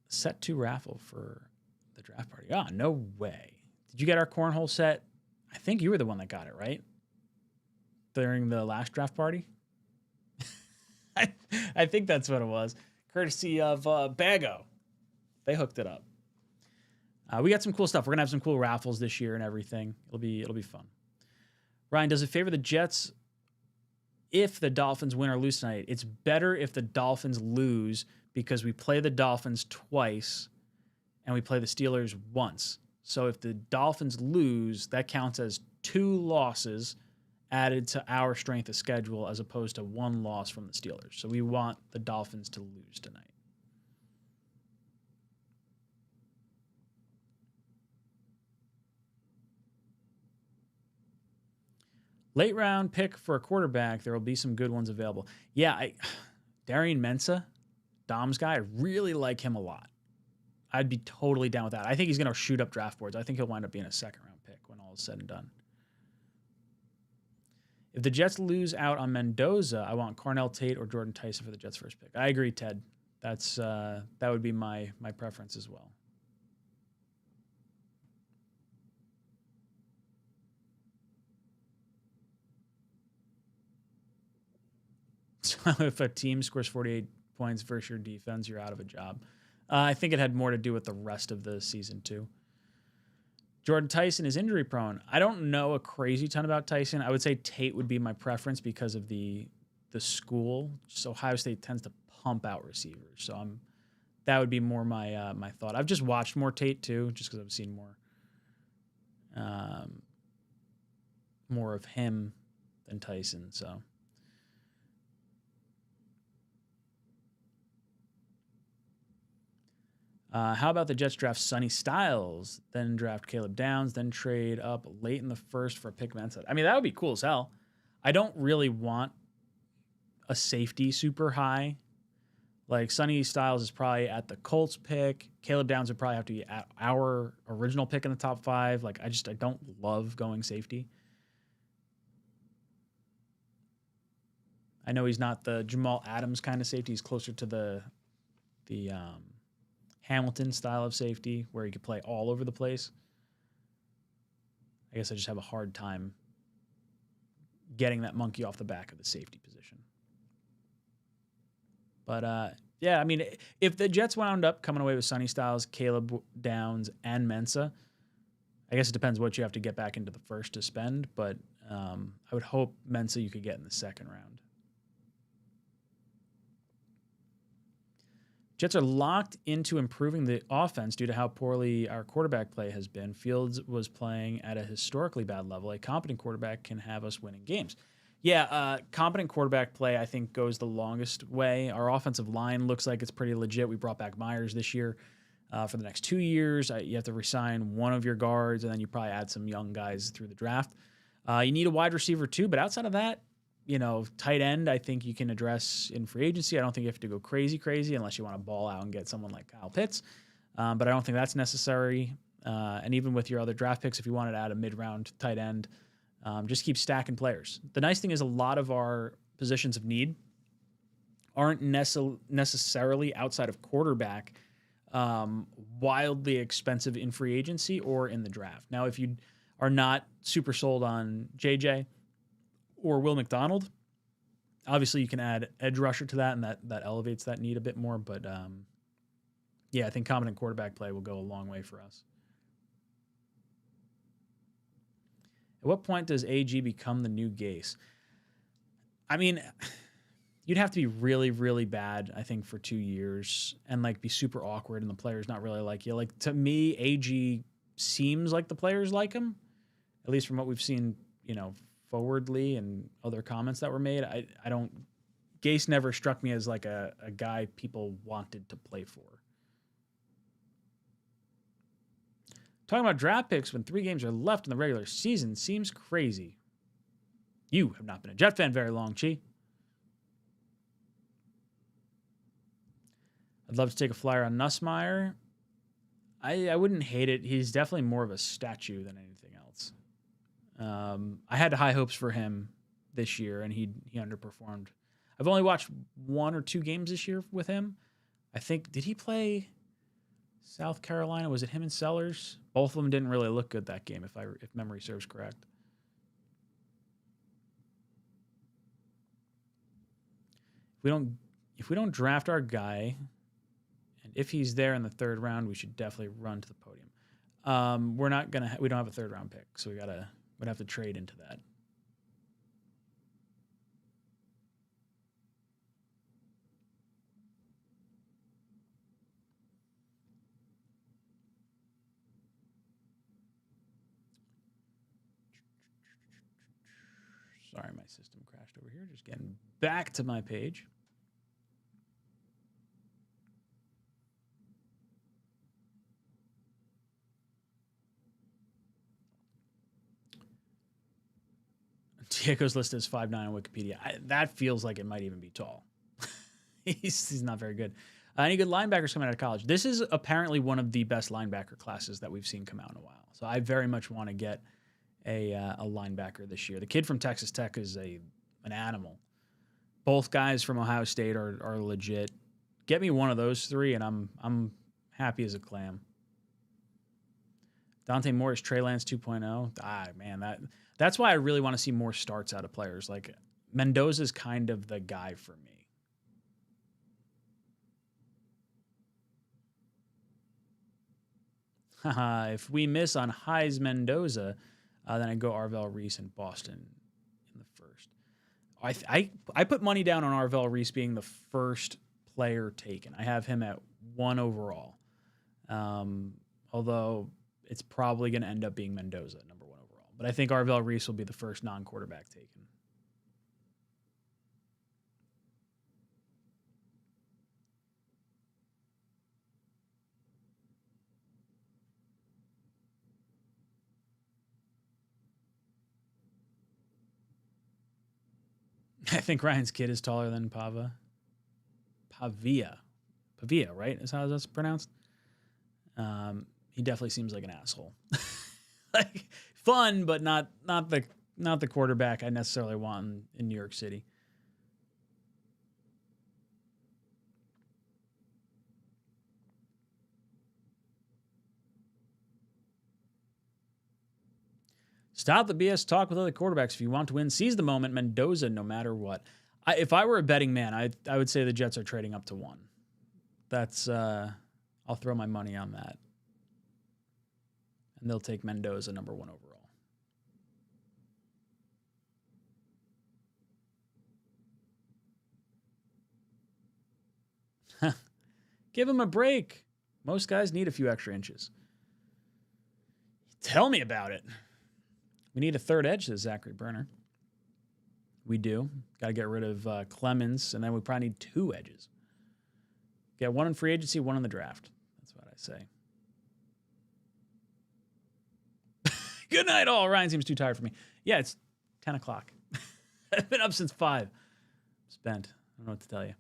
Set to raffle for the draft party. Ah, no way. Did you get our cornhole set? I think you were the one that got it, right? During the last draft party? I think that's what it was. Courtesy of Bago. They hooked it up. We got some cool stuff. We're going to have some cool raffles this year and everything. It'll be fun. Ryan, does it favor the Jets if the Dolphins win or lose tonight? It's better if the Dolphins lose because we play the Dolphins twice and we play the Steelers once. So if the Dolphins lose, that counts as 2 losses added to our strength of schedule as opposed to 1 loss from the Steelers. So we want the Dolphins to lose tonight. Late round pick for a quarterback. There will be some good ones available. Yeah, Darian Mensah, Dom's guy, I really like him a lot. I'd be totally down with that. I think he's going to shoot up draft boards. I think he'll wind up being a second-round pick when all is said and done. If the Jets lose out on Mendoza, I want Carnell Tate or Jordan Tyson for the Jets' first pick. I agree, Ted. That would be my preference as well. So if a team scores 48 points versus your defense, you're out of a job. I think it had more to do with the rest of the season, too. Jordan Tyson is injury prone. I don't know a crazy ton about Tyson. I would say Tate would be my preference because of the school. So Ohio State tends to pump out receivers. So that would be more my my thought. I've just watched more Tate too, just because I've seen more of him than Tyson. So. How about the Jets draft Sonny Styles, then draft Caleb Downs, then trade up late in the first for a pick Mensah? I mean, that would be cool as hell. I don't really want a safety super high. Like, Sonny Styles is probably at the Colts pick. Caleb Downs would probably have to be at our original pick in the top 5. Like, I don't love going safety. I know he's not the Jamal Adams kind of safety. He's closer to the Hamilton style of safety where he could play all over the place. I guess I just have a hard time getting that monkey off the back of the safety position. But, yeah, I mean, if the Jets wound up coming away with Sonny Styles, Caleb Downs, and Mensah, I guess it depends what you have to get back into the first to spend, but I would hope Mensah you could get in the second round. Jets are locked into improving the offense due to how poorly our quarterback play has been. Fields was playing at a historically bad level. A competent quarterback can have us winning games. Yeah, competent quarterback play, I think, goes the longest way. Our offensive line looks like it's pretty legit. We brought back Myers this year. For the next 2 years, you have to resign one of your guards, and then you probably add some young guys through the draft. You need a wide receiver too, but outside of that, tight end, I think you can address in free agency. I don't think you have to go crazy unless you want to ball out and get someone like Kyle Pitts. But I don't think that's necessary. And even with your other draft picks, if you wanted to add a mid-round tight end, just keep stacking players. The nice thing is a lot of our positions of need aren't necessarily outside of quarterback wildly expensive in free agency or in the draft. Now, if you are not super sold on JJ or Will McDonald, obviously you can add edge rusher to that, and that elevates that need a bit more. But yeah, I think competent quarterback play will go a long way for us. At what point does AG become the new Gase? I mean, you'd have to be really, really bad, I think, for 2 years and be super awkward and the players not really like you. To me, AG seems like the players like him, at least from what we've seen, forwardly and other comments that were made. I don't. Gase never struck me as a guy people wanted to play for. Talking about draft picks when 3 games are left in the regular season seems crazy. You have not been a Jet fan very long, Chi. I'd love to take a flyer on Nussmeier. I wouldn't hate it. He's definitely more of a statue than anything else. I had high hopes for him this year, and he underperformed. I've only watched 1 or 2 games this year with him. I think, did he play South Carolina? Was it him and Sellers? Both of them didn't really look good that game, if memory serves correct. If we don't draft our guy, and if he's there in the 3rd round, we should definitely run to the podium. We don't have a 3rd round pick, so we'd have to trade into that. Sorry, my system crashed over here. Just getting back to my page. Diego's listed as 5'9" on Wikipedia. That feels like it might even be tall. He's not very good. Any good linebackers coming out of college? This is apparently one of the best linebacker classes that we've seen come out in a while. So I very much want to get a linebacker this year. The kid from Texas Tech is an animal. Both guys from Ohio State are legit. Get me one of those 3, and I'm happy as a clam. Dante Moore is Trey Lance 2.0. Man, that's why I really want to see more starts out of players. Mendoza's kind of the guy for me. If we miss on Heis Mendoza, then I go Arvell Reese in Boston in the 1st. I put money down on Arvell Reese being the first player taken. I have him at 1 overall. Although it's probably going to end up being Mendoza, number 1 overall. But I think Arvell Reese will be the first non-quarterback taken. I think Ryan's kid is taller than Pavia. Pavia, right? Is how that's pronounced. He definitely seems like an asshole. Fun, but not the quarterback I necessarily want in New York City. Stop the BS talk with other quarterbacks. If you want to win, seize the moment. Mendoza, no matter what. If I were a betting man, I would say the Jets are trading up to 1. That's I'll throw my money on that. and they'll take Mendoza number 1 overall. Give him a break. Most guys need a few extra inches. Tell me about it. We need a third edge, says Zachary Berner. We do. Got to get rid of Clemens, and then we probably need 2 edges. Get 1 in free agency, 1 in the draft. That's what I say. Good night, all. Ryan seems too tired for me. Yeah, it's 10 o'clock. I've been up since 5. Spent. I don't know what to tell you.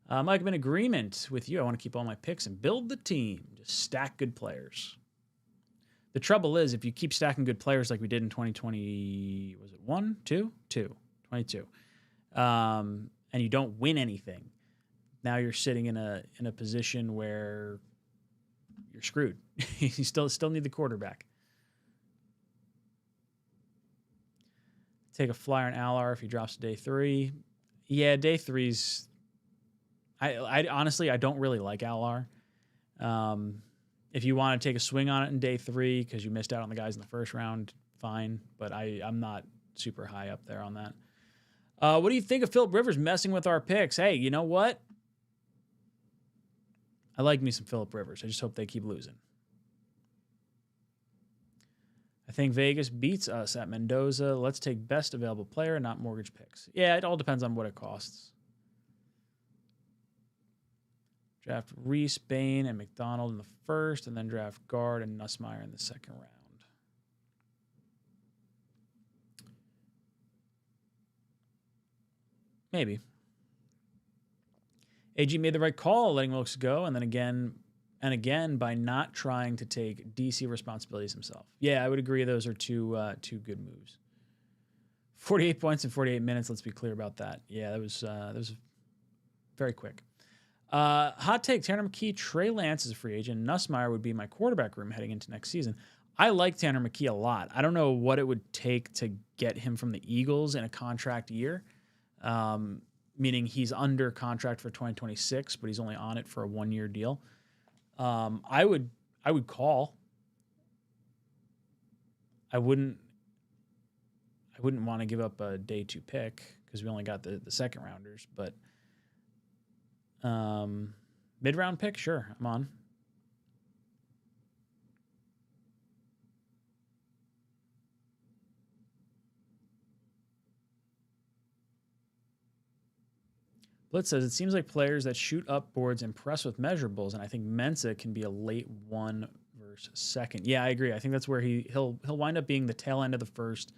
Mike, I'm in agreement with you. I want to keep all my picks and build the team. Just stack good players. The trouble is, if you keep stacking good players like we did in 2020, was it 1, 2? 22. And you don't win anything, now you're sitting in a position where you're screwed. You still need the quarterback. Take a flyer on 𝐿𝐼 if he drops to day 3. Yeah, day 3's. I honestly I don't really like 𝐿𝐼. If you want to take a swing on it in day 3 because you missed out on the guys in the first round, fine. But I'm not super high up there on that. What do you think of Phillip Rivers messing with our picks? Hey, you know what? I like me some Phillip Rivers. I just hope they keep losing. I think Vegas beats us at Mendoza. Let's take best available player, not mortgage picks. Yeah, it all depends on what it costs. Draft Reese, Bain, and McDonald in the first, and then draft Guard and Nussmeier in the second round. Maybe. AG made the right call letting Wilks go, and then again by not trying to take DC responsibilities himself. Yeah, I would agree those are two good moves. 48 points in 48 minutes, let's be clear about that. Yeah, that was very quick. Hot take, Tanner McKee, Trey Lance is a free agent. Nussmeier would be my quarterback room heading into next season. I like Tanner McKee a lot. I don't know what it would take to get him from the Eagles in a contract year. Meaning he's under contract for 2026, but he's only on it for a 1-year deal. I would call. I wouldn't want to give up a day 2 pick because we only got the second rounders, but mid-round pick, sure, I'm on. Blitz says, it seems like players that shoot up boards impress with measurables, and I think Mensah can be a late 1 versus second. Yeah, I agree. I think that's where he'll wind up being the tail end of the first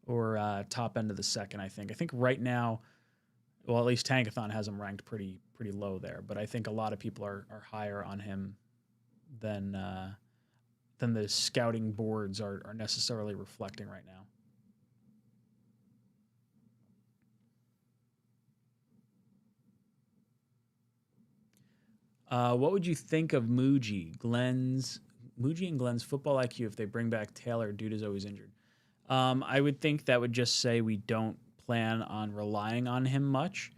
or top end of the second, I think. I think right now, well, at least Tankathon has him ranked pretty low there, but I think a lot of people are higher on him than the scouting boards are necessarily reflecting right now. What would you think of Muji and Glenn's football IQ if they bring back Taylor? Dude is always injured. I would think that would just say we don't plan on relying on him much.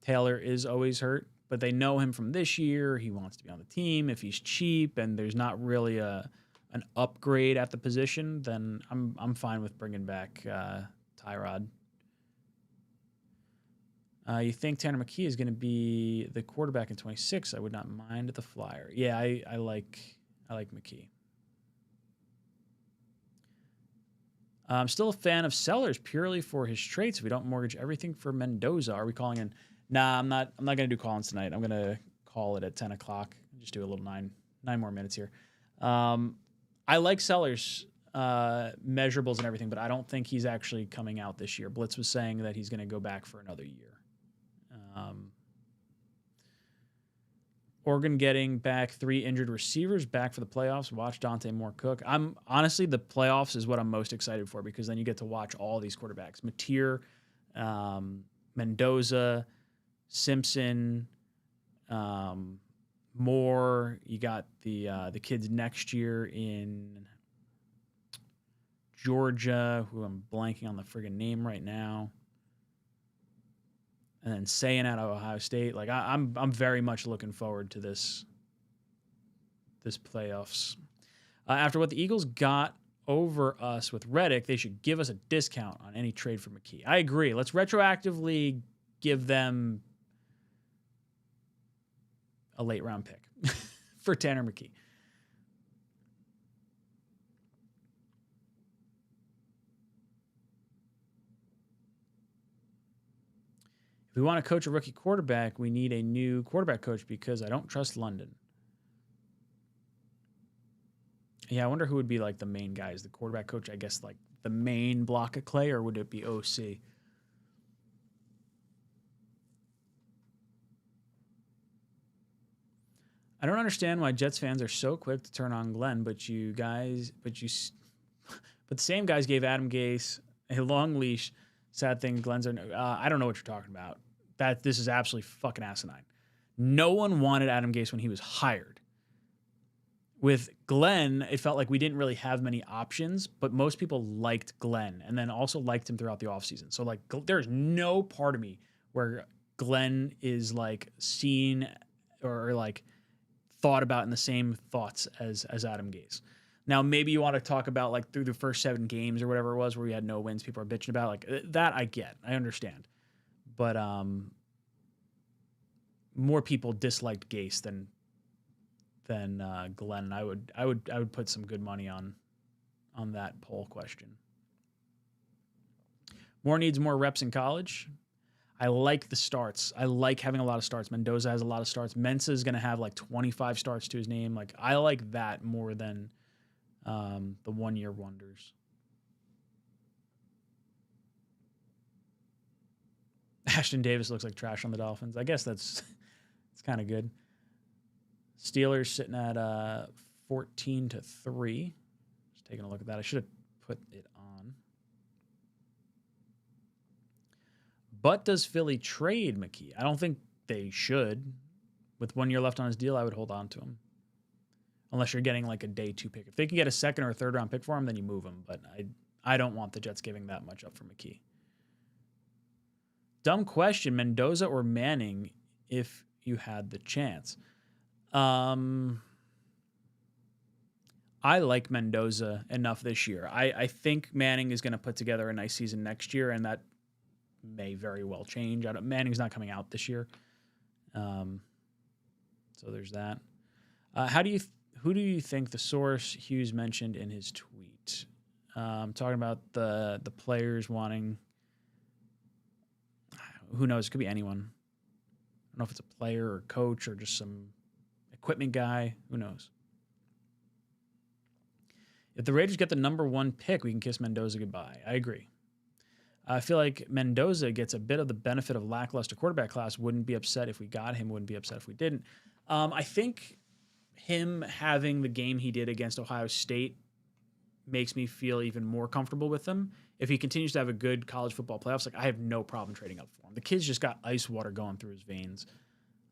Taylor is always hurt, but they know him from this year. He wants to be on the team. If he's cheap and there's not really an upgrade at the position, then I'm fine with bringing back Tyrod. You think Tanner McKee is going to be the quarterback in 26? I would not mind the flyer. Yeah, I like McKee. I'm still a fan of Sellers purely for his traits. We don't mortgage everything for Mendoza. Are we calling in? Nah, I'm not going to do call-ins tonight. I'm going to call it at 10 o'clock. Just do a little nine more minutes here. I like Sellers measurables and everything, but I don't think he's actually coming out this year. Blitz was saying that he's going to go back for another year. Oregon getting back 3 injured receivers back for the playoffs. Watch Dante Moore cook. Honestly, the playoffs is what I'm most excited for because then you get to watch all these quarterbacks. Mateer, Mendoza, Simpson, Moore. You got the kids next year in Georgia, who I'm blanking on the friggin' name right now. And then Sayin out of Ohio State. Like I'm very much looking forward to this this playoffs. After what the Eagles got over us with Reddick, they should give us a discount on any trade for McKee. I agree. Let's retroactively give them a late round pick for Tanner McKee. If we want to coach a rookie quarterback, we need a new quarterback coach because I don't trust London. Yeah, I wonder who would be like the main guys. The quarterback coach, I guess, like the main block of clay, or would it be OC? I don't understand why Jets fans are so quick to turn on Glenn, but the same guys gave Adam Gase a long leash. Sad thing, Glenn's I don't know what you're talking about. This is absolutely fucking asinine. No one wanted Adam Gase when he was hired. With Glenn, it felt like we didn't really have many options, but most people liked Glenn and then also liked him throughout the offseason. So, like, there's no part of me where Glenn is, like, seen or like, thought about in the same thoughts as Adam Gase. Now, maybe you want to talk about, like, through the first 7 games or whatever it was where we had no wins, people are bitching about. Like, that I get. I understand. But more people disliked Gase than Glenn. I would put some good money on that poll question. Moore needs more reps in college. I like the starts. I like having a lot of starts. Mendoza has a lot of starts. Mensa is going to have like 25 starts to his name. Like, I like that more than the one-year wonders. Ashton Davis looks like trash on the Dolphins. I guess it's kind of good. Steelers sitting at 14-3. Just taking a look at that. I should have put it on. But does Philly trade McKee? I don't think they should. With 1 year left on his deal, I would hold on to him. Unless you're getting like a day 2 pick. If they can get a second or a third round pick for him, then you move him. But I don't want the Jets giving that much up for McKee. Dumb question, Mendoza or Manning if you had the chance? I like Mendoza enough this year. I think Manning is going to put together a nice season next year, and that may very well change. Manning's not coming out this year. So there's that. Who do you think the source Hughes mentioned in his tweet? Talking about the players wanting, who knows? It could be anyone. I don't know if it's a player or coach or just some equipment guy. Who knows? If the Raiders get the number 1 pick, we can kiss Mendoza goodbye. I agree. I feel like Mendoza gets a bit of the benefit of lackluster quarterback class. Wouldn't be upset if we got him. Wouldn't be upset if we didn't. I think him having the game he did against Ohio State makes me feel even more comfortable with him. If he continues to have a good college football playoffs, like, I have no problem trading up for him. The kid's just got ice water going through his veins.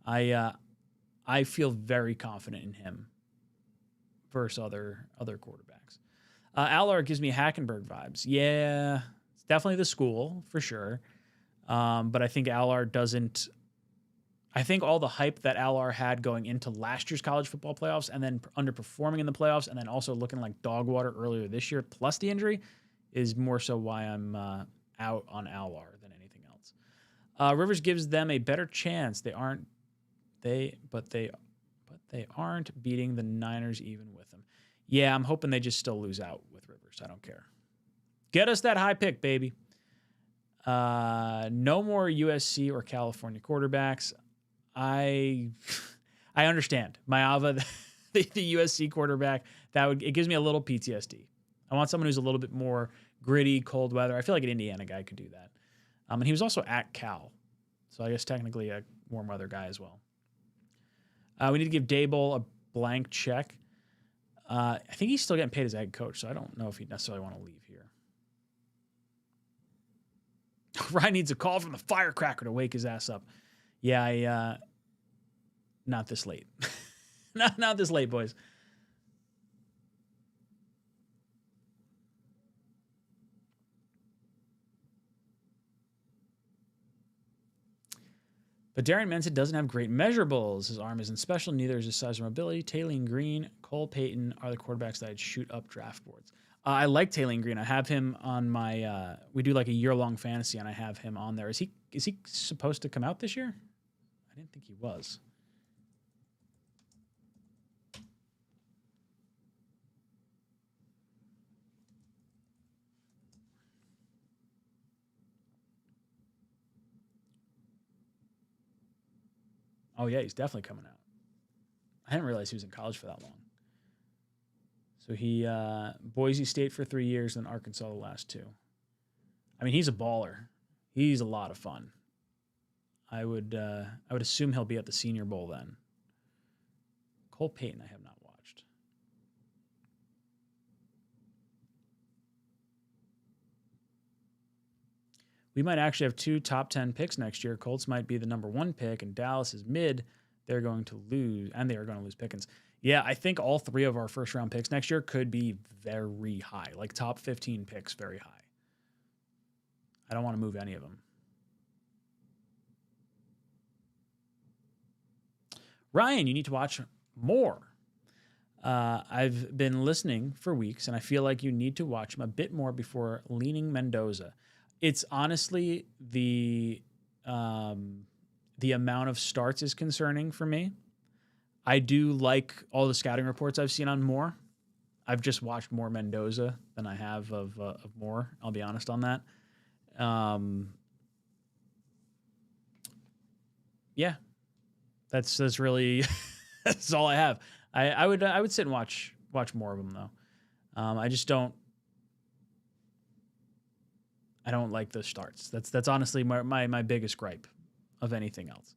I feel very confident in him versus other quarterbacks. Allard gives me Hackenberg vibes. Yeah, it's definitely the school for sure. But I think Allard doesn't. I think all the hype that Allard had going into last year's college football playoffs and then underperforming in the playoffs and then also looking like dog water earlier this year, plus the injury, is more so why I'm out on Allard than anything else. Rivers gives them a better chance. They aren't beating the Niners even with them. Yeah, I'm hoping they just still lose out with Rivers. I don't care. Get us that high pick, baby. No more USC or California quarterbacks. I understand. Maava, the USC quarterback, it gives me a little PTSD. I want someone who's a little bit more gritty, cold weather. I feel like an Indiana guy could do that. And he was also at Cal. So I guess technically a warm weather guy as well. We need to give Daboll a blank check. I think he's still getting paid as a head coach, so I don't know if he'd necessarily want to leave here. Ryan needs a call from the firecracker to wake his ass up. Yeah, not this late. not this late, boys. But Darren Menson doesn't have great measurables. His arm isn't special. Neither is his size or mobility. Tayleen Green, Cole Payton are the quarterbacks that I'd shoot up draft boards. I like Tayleen Green. I have him on my. We do like a year-long fantasy, and I have him on there. Is he supposed to come out this year? I didn't think he was. Oh, yeah, he's definitely coming out. I didn't realize he was in college for that long. So he, Boise State for 3 years and Arkansas the last 2. I mean, he's a baller. He's a lot of fun. I would assume he'll be at the Senior Bowl then. Cole Payton, I have not watched. We might actually have 2 top 10 picks next year. Colts might be the number 1 pick, and Dallas is mid. They're going to lose, and they are going to lose Pickens. Yeah, I think all 3 of our first-round picks next year could be very high, like top 15 picks, very high. I don't want to move any of them. Ryan, you need to watch more. I've been listening for weeks, and I feel like you need to watch him a bit more before leaning Mendoza. It's honestly the amount of starts is concerning for me. I do like all the scouting reports I've seen on Moore. I've just watched more Mendoza than I have of Moore. I'll be honest on that. Yeah, that's really that's all I have. I would sit and watch more of them though. I just don't. I don't like those starts. That's honestly my biggest gripe of anything else.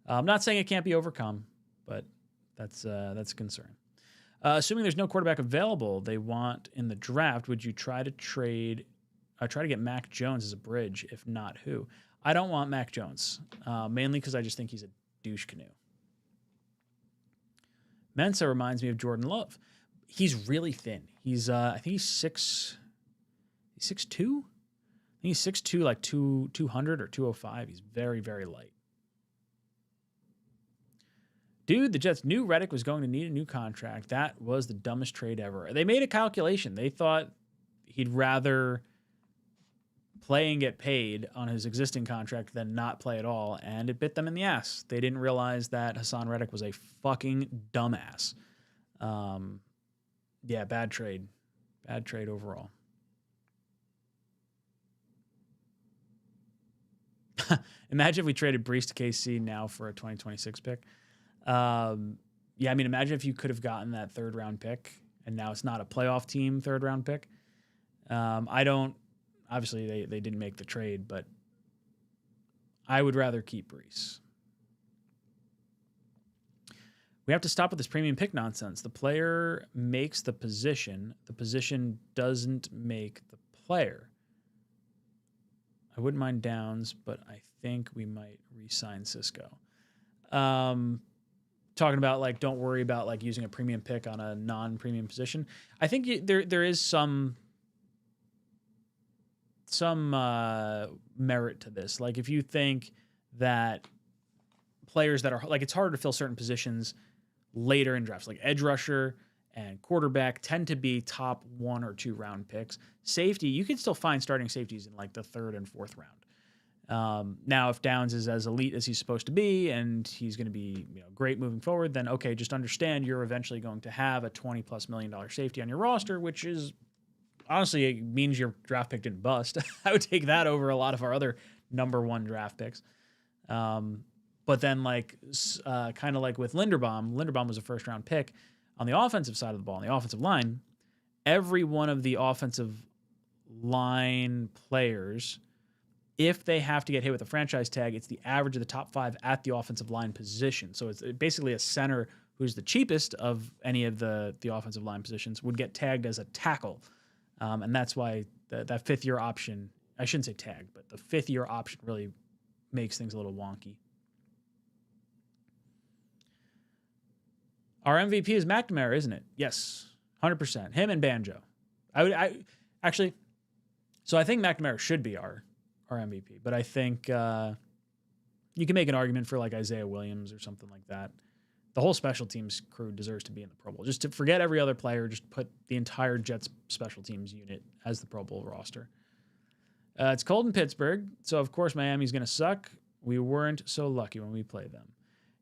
I'm not saying it can't be overcome, but that's a concern. Assuming there's no quarterback available they want in the draft, would you try to get Mac Jones as a bridge? If not, who? I don't want Mac Jones, mainly because I just think he's a douche canoe. Mensa reminds me of Jordan Love. He's really thin. He's I think he's 6'2". I think he's 6'2", like 200 or 205. He's very, very light. Dude, the Jets knew Reddick was going to need a new contract. That was the dumbest trade ever. They made a calculation. They thought he'd rather play and get paid on his existing contract than not play at all, and it bit them in the ass. They didn't realize that Hassan Reddick was a fucking dumbass. Yeah, bad trade. Bad trade overall. Imagine if we traded Brees to KC now for a 2026 pick. Yeah, I mean, imagine if you could have gotten that third-round pick, and now it's not a playoff team third-round pick. Obviously, they didn't make the trade, but I would rather keep Brees. We have to stop with this premium pick nonsense. The player makes the position. The position doesn't make the player. I wouldn't mind Downs, but I think we might re-sign Cisco. Talking about, like, don't worry about, like, using a premium pick on a non-premium position. I think there is some merit to this. Like, if you think that players that are, like, it's harder to fill certain positions later in drafts, like edge rusher and quarterback tend to be top 1 or 2 round picks. Safety, you can still find starting safeties in like the 3rd and 4th round. Now, if Downs is as elite as he's supposed to be and he's going to be, great moving forward, then okay, just understand you're eventually going to have a $20+ million safety on your roster, which is honestly, it means your draft pick didn't bust. I would take that over a lot of our other number 1 draft picks. But then, like, kind of like with Linderbaum was a first-round pick. On the offensive side of the ball, on the offensive line, every one of the offensive line players, if they have to get hit with a franchise tag, it's the average of the top 5 at the offensive line position. So it's basically a center who's the cheapest of any of the offensive line positions would get tagged as a tackle. And that's why that 5th-year option, I shouldn't say tag, but the 5th-year option really makes things a little wonky. Our MVP is McNamara, isn't it? Yes, 100%. Him and Banjo. I think McNamara should be our MVP, but I think You can make an argument for like Isaiah Williams or something like that. The whole special teams crew deserves to be in the Pro Bowl. Just to forget every other player, just put the entire Jets special teams unit as the Pro Bowl roster. It's cold in Pittsburgh, so of course Miami's going to suck. We weren't so lucky when we played them.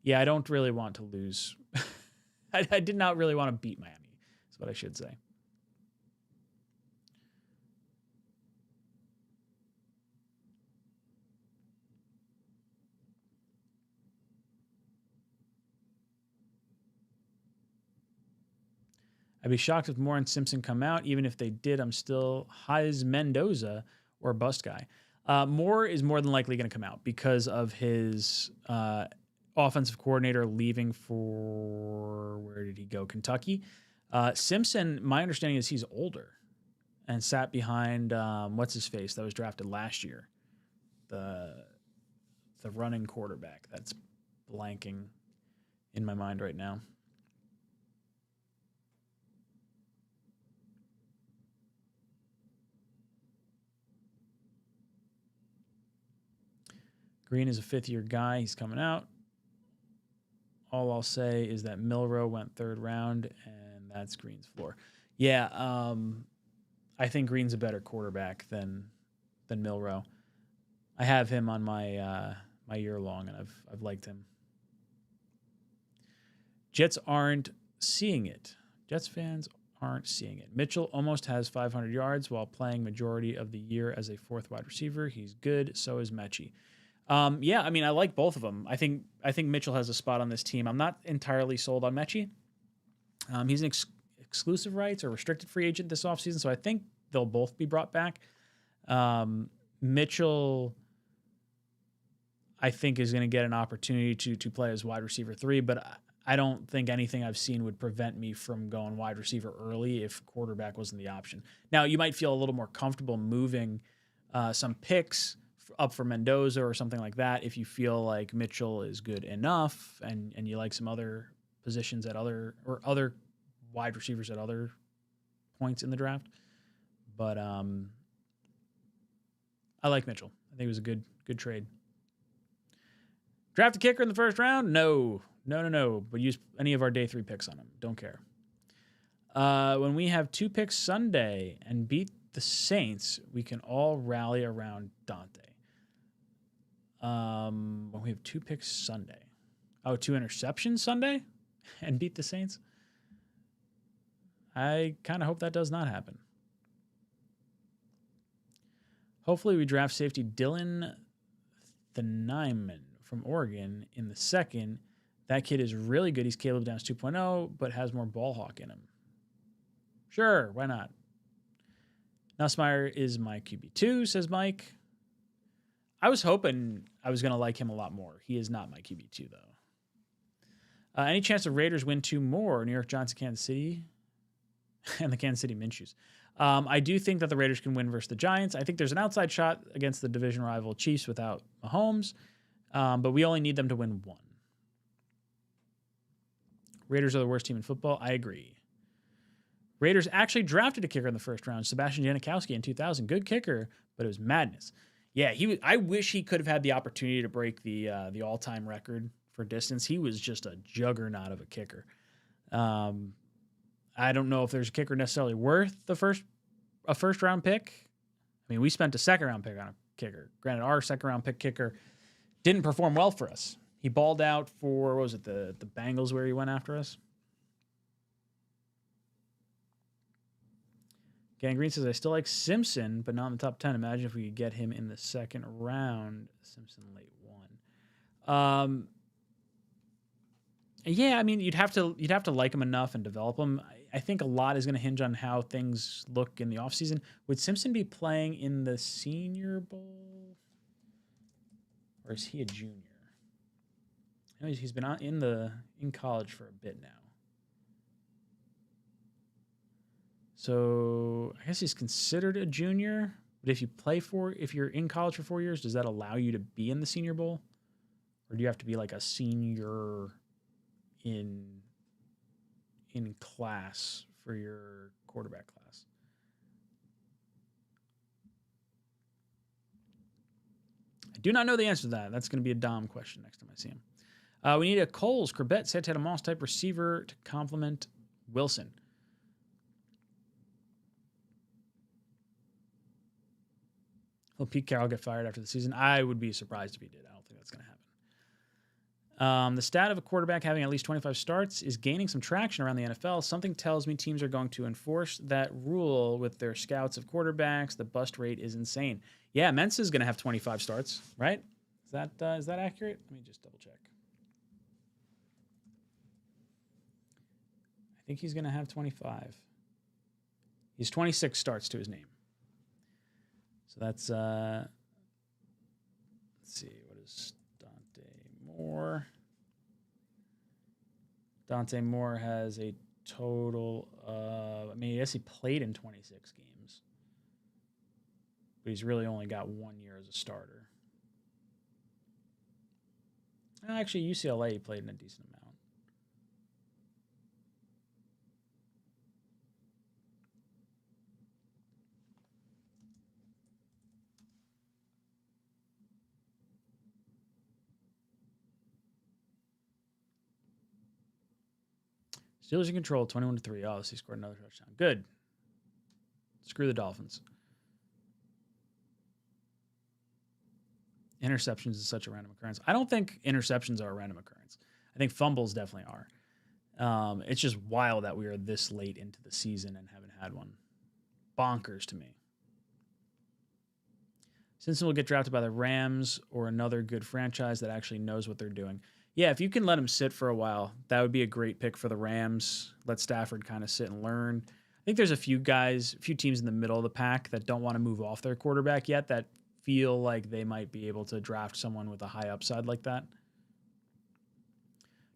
Yeah, I don't really want to lose. I did not really want to beat Miami, is what I should say. I'd be shocked if Moore and Simpson come out. Even if they did, I'm still Heis Mendoza or bust guy. Moore is more than likely going to come out because of his offensive coordinator leaving for, where did he go? Kentucky. Simpson, my understanding is he's older and sat behind, what's his face that was drafted last year? The running quarterback. That's blanking in my mind right now. Green is a fifth-year guy. He's coming out. All I'll say is that Milroe went third round, and that's Green's floor. Yeah, I think Green's a better quarterback than Milroe. I have him on my my year long, and I've liked him. Jets aren't seeing it. Jets fans aren't seeing it. Mitchell almost has 500 yards while playing majority of the year as a fourth wide receiver. He's good. So is Mechie. Yeah, I mean, I like both of them. I think Mitchell has a spot on this team. I'm not entirely sold on Mechie. He's an exclusive rights or restricted free agent this offseason, so I think they'll both be brought back. Mitchell, I think, is going to get an opportunity to play as wide receiver 3, but I don't think anything I've seen would prevent me from going wide receiver early if quarterback wasn't the option. Now, you might feel a little more comfortable moving some picks up for Mendoza or something like that if you feel like Mitchell is good enough and you like some other positions at other wide receivers at other points in the draft. But I like Mitchell. I think it was a good trade. Draft a kicker in the first round? No. But use any of our day 3 picks on him. Don't care. When we have 2 picks Sunday and beat the Saints, we can all rally around Dante. When we have 2 picks Sunday. Oh, 2 interceptions Sunday and beat the Saints? I kind of hope that does not happen. Hopefully we draft safety Dylan Thieneman from Oregon in the second. That kid is really good. He's Caleb Downs 2.0, but has more ball hawk in him. Sure, why not? Nussmeier is my QB2, says Mike. I was hoping I was going to like him a lot more. He is not my QB2, though. Any chance the Raiders win 2 more? New York Giants, Kansas City, and the Kansas City Minshew's. I do think that the Raiders can win versus the Giants. I think there's an outside shot against the division rival Chiefs without Mahomes, but we only need them to win 1. Raiders are the worst team in football. I agree. Raiders actually drafted a kicker in the first round, Sebastian Janikowski in 2000. Good kicker, but it was madness. Yeah, I wish he could have had the opportunity to break the all-time record for distance. He was just a juggernaut of a kicker. I don't know if there's a kicker necessarily worth a first round pick. I mean, we spent a second round pick on a kicker. Granted, our second round pick kicker didn't perform well for us. He balled out for, what was it, the Bengals where he went after us? Gangrene says, I still like Simpson, but not in the top 10. Imagine if we could get him in the second round. Simpson late 1. Yeah, I mean, you'd have to like him enough and develop him. I think a lot is going to hinge on how things look in the offseason. Would Simpson be playing in the Senior Bowl? Or is he a junior? I know he's been in college for a bit now. So I guess he's considered a junior. But if you're in college for 4 years, does that allow you to be in the Senior Bowl? Or do you have to be like a senior in class for your quarterback class? I do not know the answer to that. That's going to be a Dom question next time I see him. We need a Coles, Corbett, Santana Moss type receiver to complement Wilson. Will Pete Carroll get fired after the season? I would be surprised if he did. I don't think that's going to happen. The stat of a quarterback having at least 25 starts is gaining some traction around the NFL. Something tells me teams are going to enforce that rule with their scouts of quarterbacks. The bust rate is insane. Yeah, Mensa is going to have 25 starts, right? Is that accurate? Let me just double check. I think he's going to have 25. He's 26 starts to his name. So that's, let's see, what is Dante Moore? Dante Moore has a total of, I mean, yes, he played in 26 games, but he's really only got 1 year as a starter. Actually, UCLA he played in a decent amount. Steelers in control, 21-3. Oh, he scored another touchdown. Good. Screw the Dolphins. Interceptions is such a random occurrence. I don't think interceptions are a random occurrence. I think fumbles definitely are. It's just wild that we are this late into the season and haven't had one. Bonkers to me. Simpson will get drafted by the Rams or another good franchise that actually knows what they're doing. Yeah, if you can let him sit for a while, that would be a great pick for the Rams. Let Stafford kind of sit and learn. I think there's a few teams in the middle of the pack that don't want to move off their quarterback yet that feel like they might be able to draft someone with a high upside like that.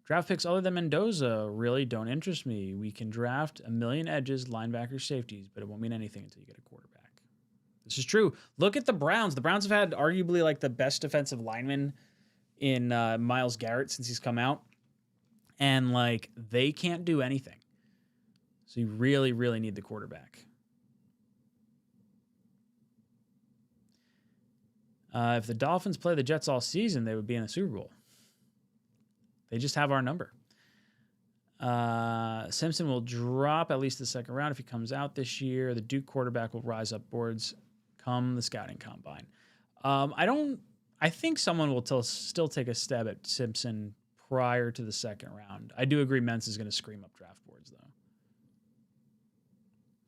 Draft picks other than Mendoza really don't interest me. We can draft a million edges, linebackers, safeties, but it won't mean anything until you get a quarterback. This is true. Look at the Browns. The Browns have had arguably like the best defensive lineman in Myles Garrett since he's come out. And like they can't do anything. So you really, really need the quarterback. If the Dolphins play the Jets all season, they would be in the Super Bowl. They just have our number. Simpson will drop at least the second round if he comes out this year. The Duke quarterback will rise up boards come the scouting combine. I think someone will still take a stab at Simpson prior to the second round. I do agree Mentz is going to scream up draft boards, though.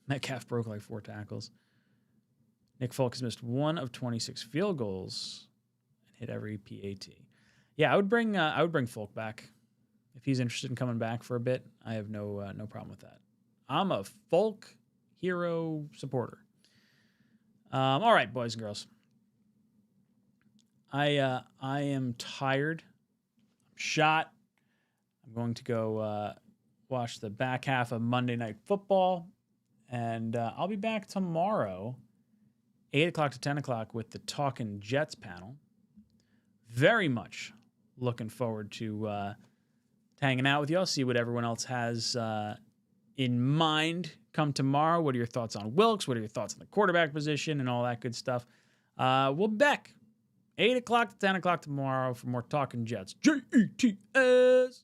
Metcalf broke like 4 tackles. Nick Folk has missed 1 of 26 field goals and hit every PAT. Yeah, I would bring Folk back if he's interested in coming back for a bit. I have no problem with that. I'm a Folk hero supporter. All right, boys and girls. I am tired. I'm shot. I'm going to go watch the back half of Monday Night Football, and I'll be back tomorrow, 8 o'clock to 10 o'clock, with the Talkin' Jets panel. Very much looking forward to hanging out with you. I'll see what everyone else has in mind come tomorrow. What are your thoughts on Wilks? What are your thoughts on the quarterback position and all that good stuff? We'll be back 8 o'clock to 10 o'clock tomorrow for more Talkin' Jets. Jets.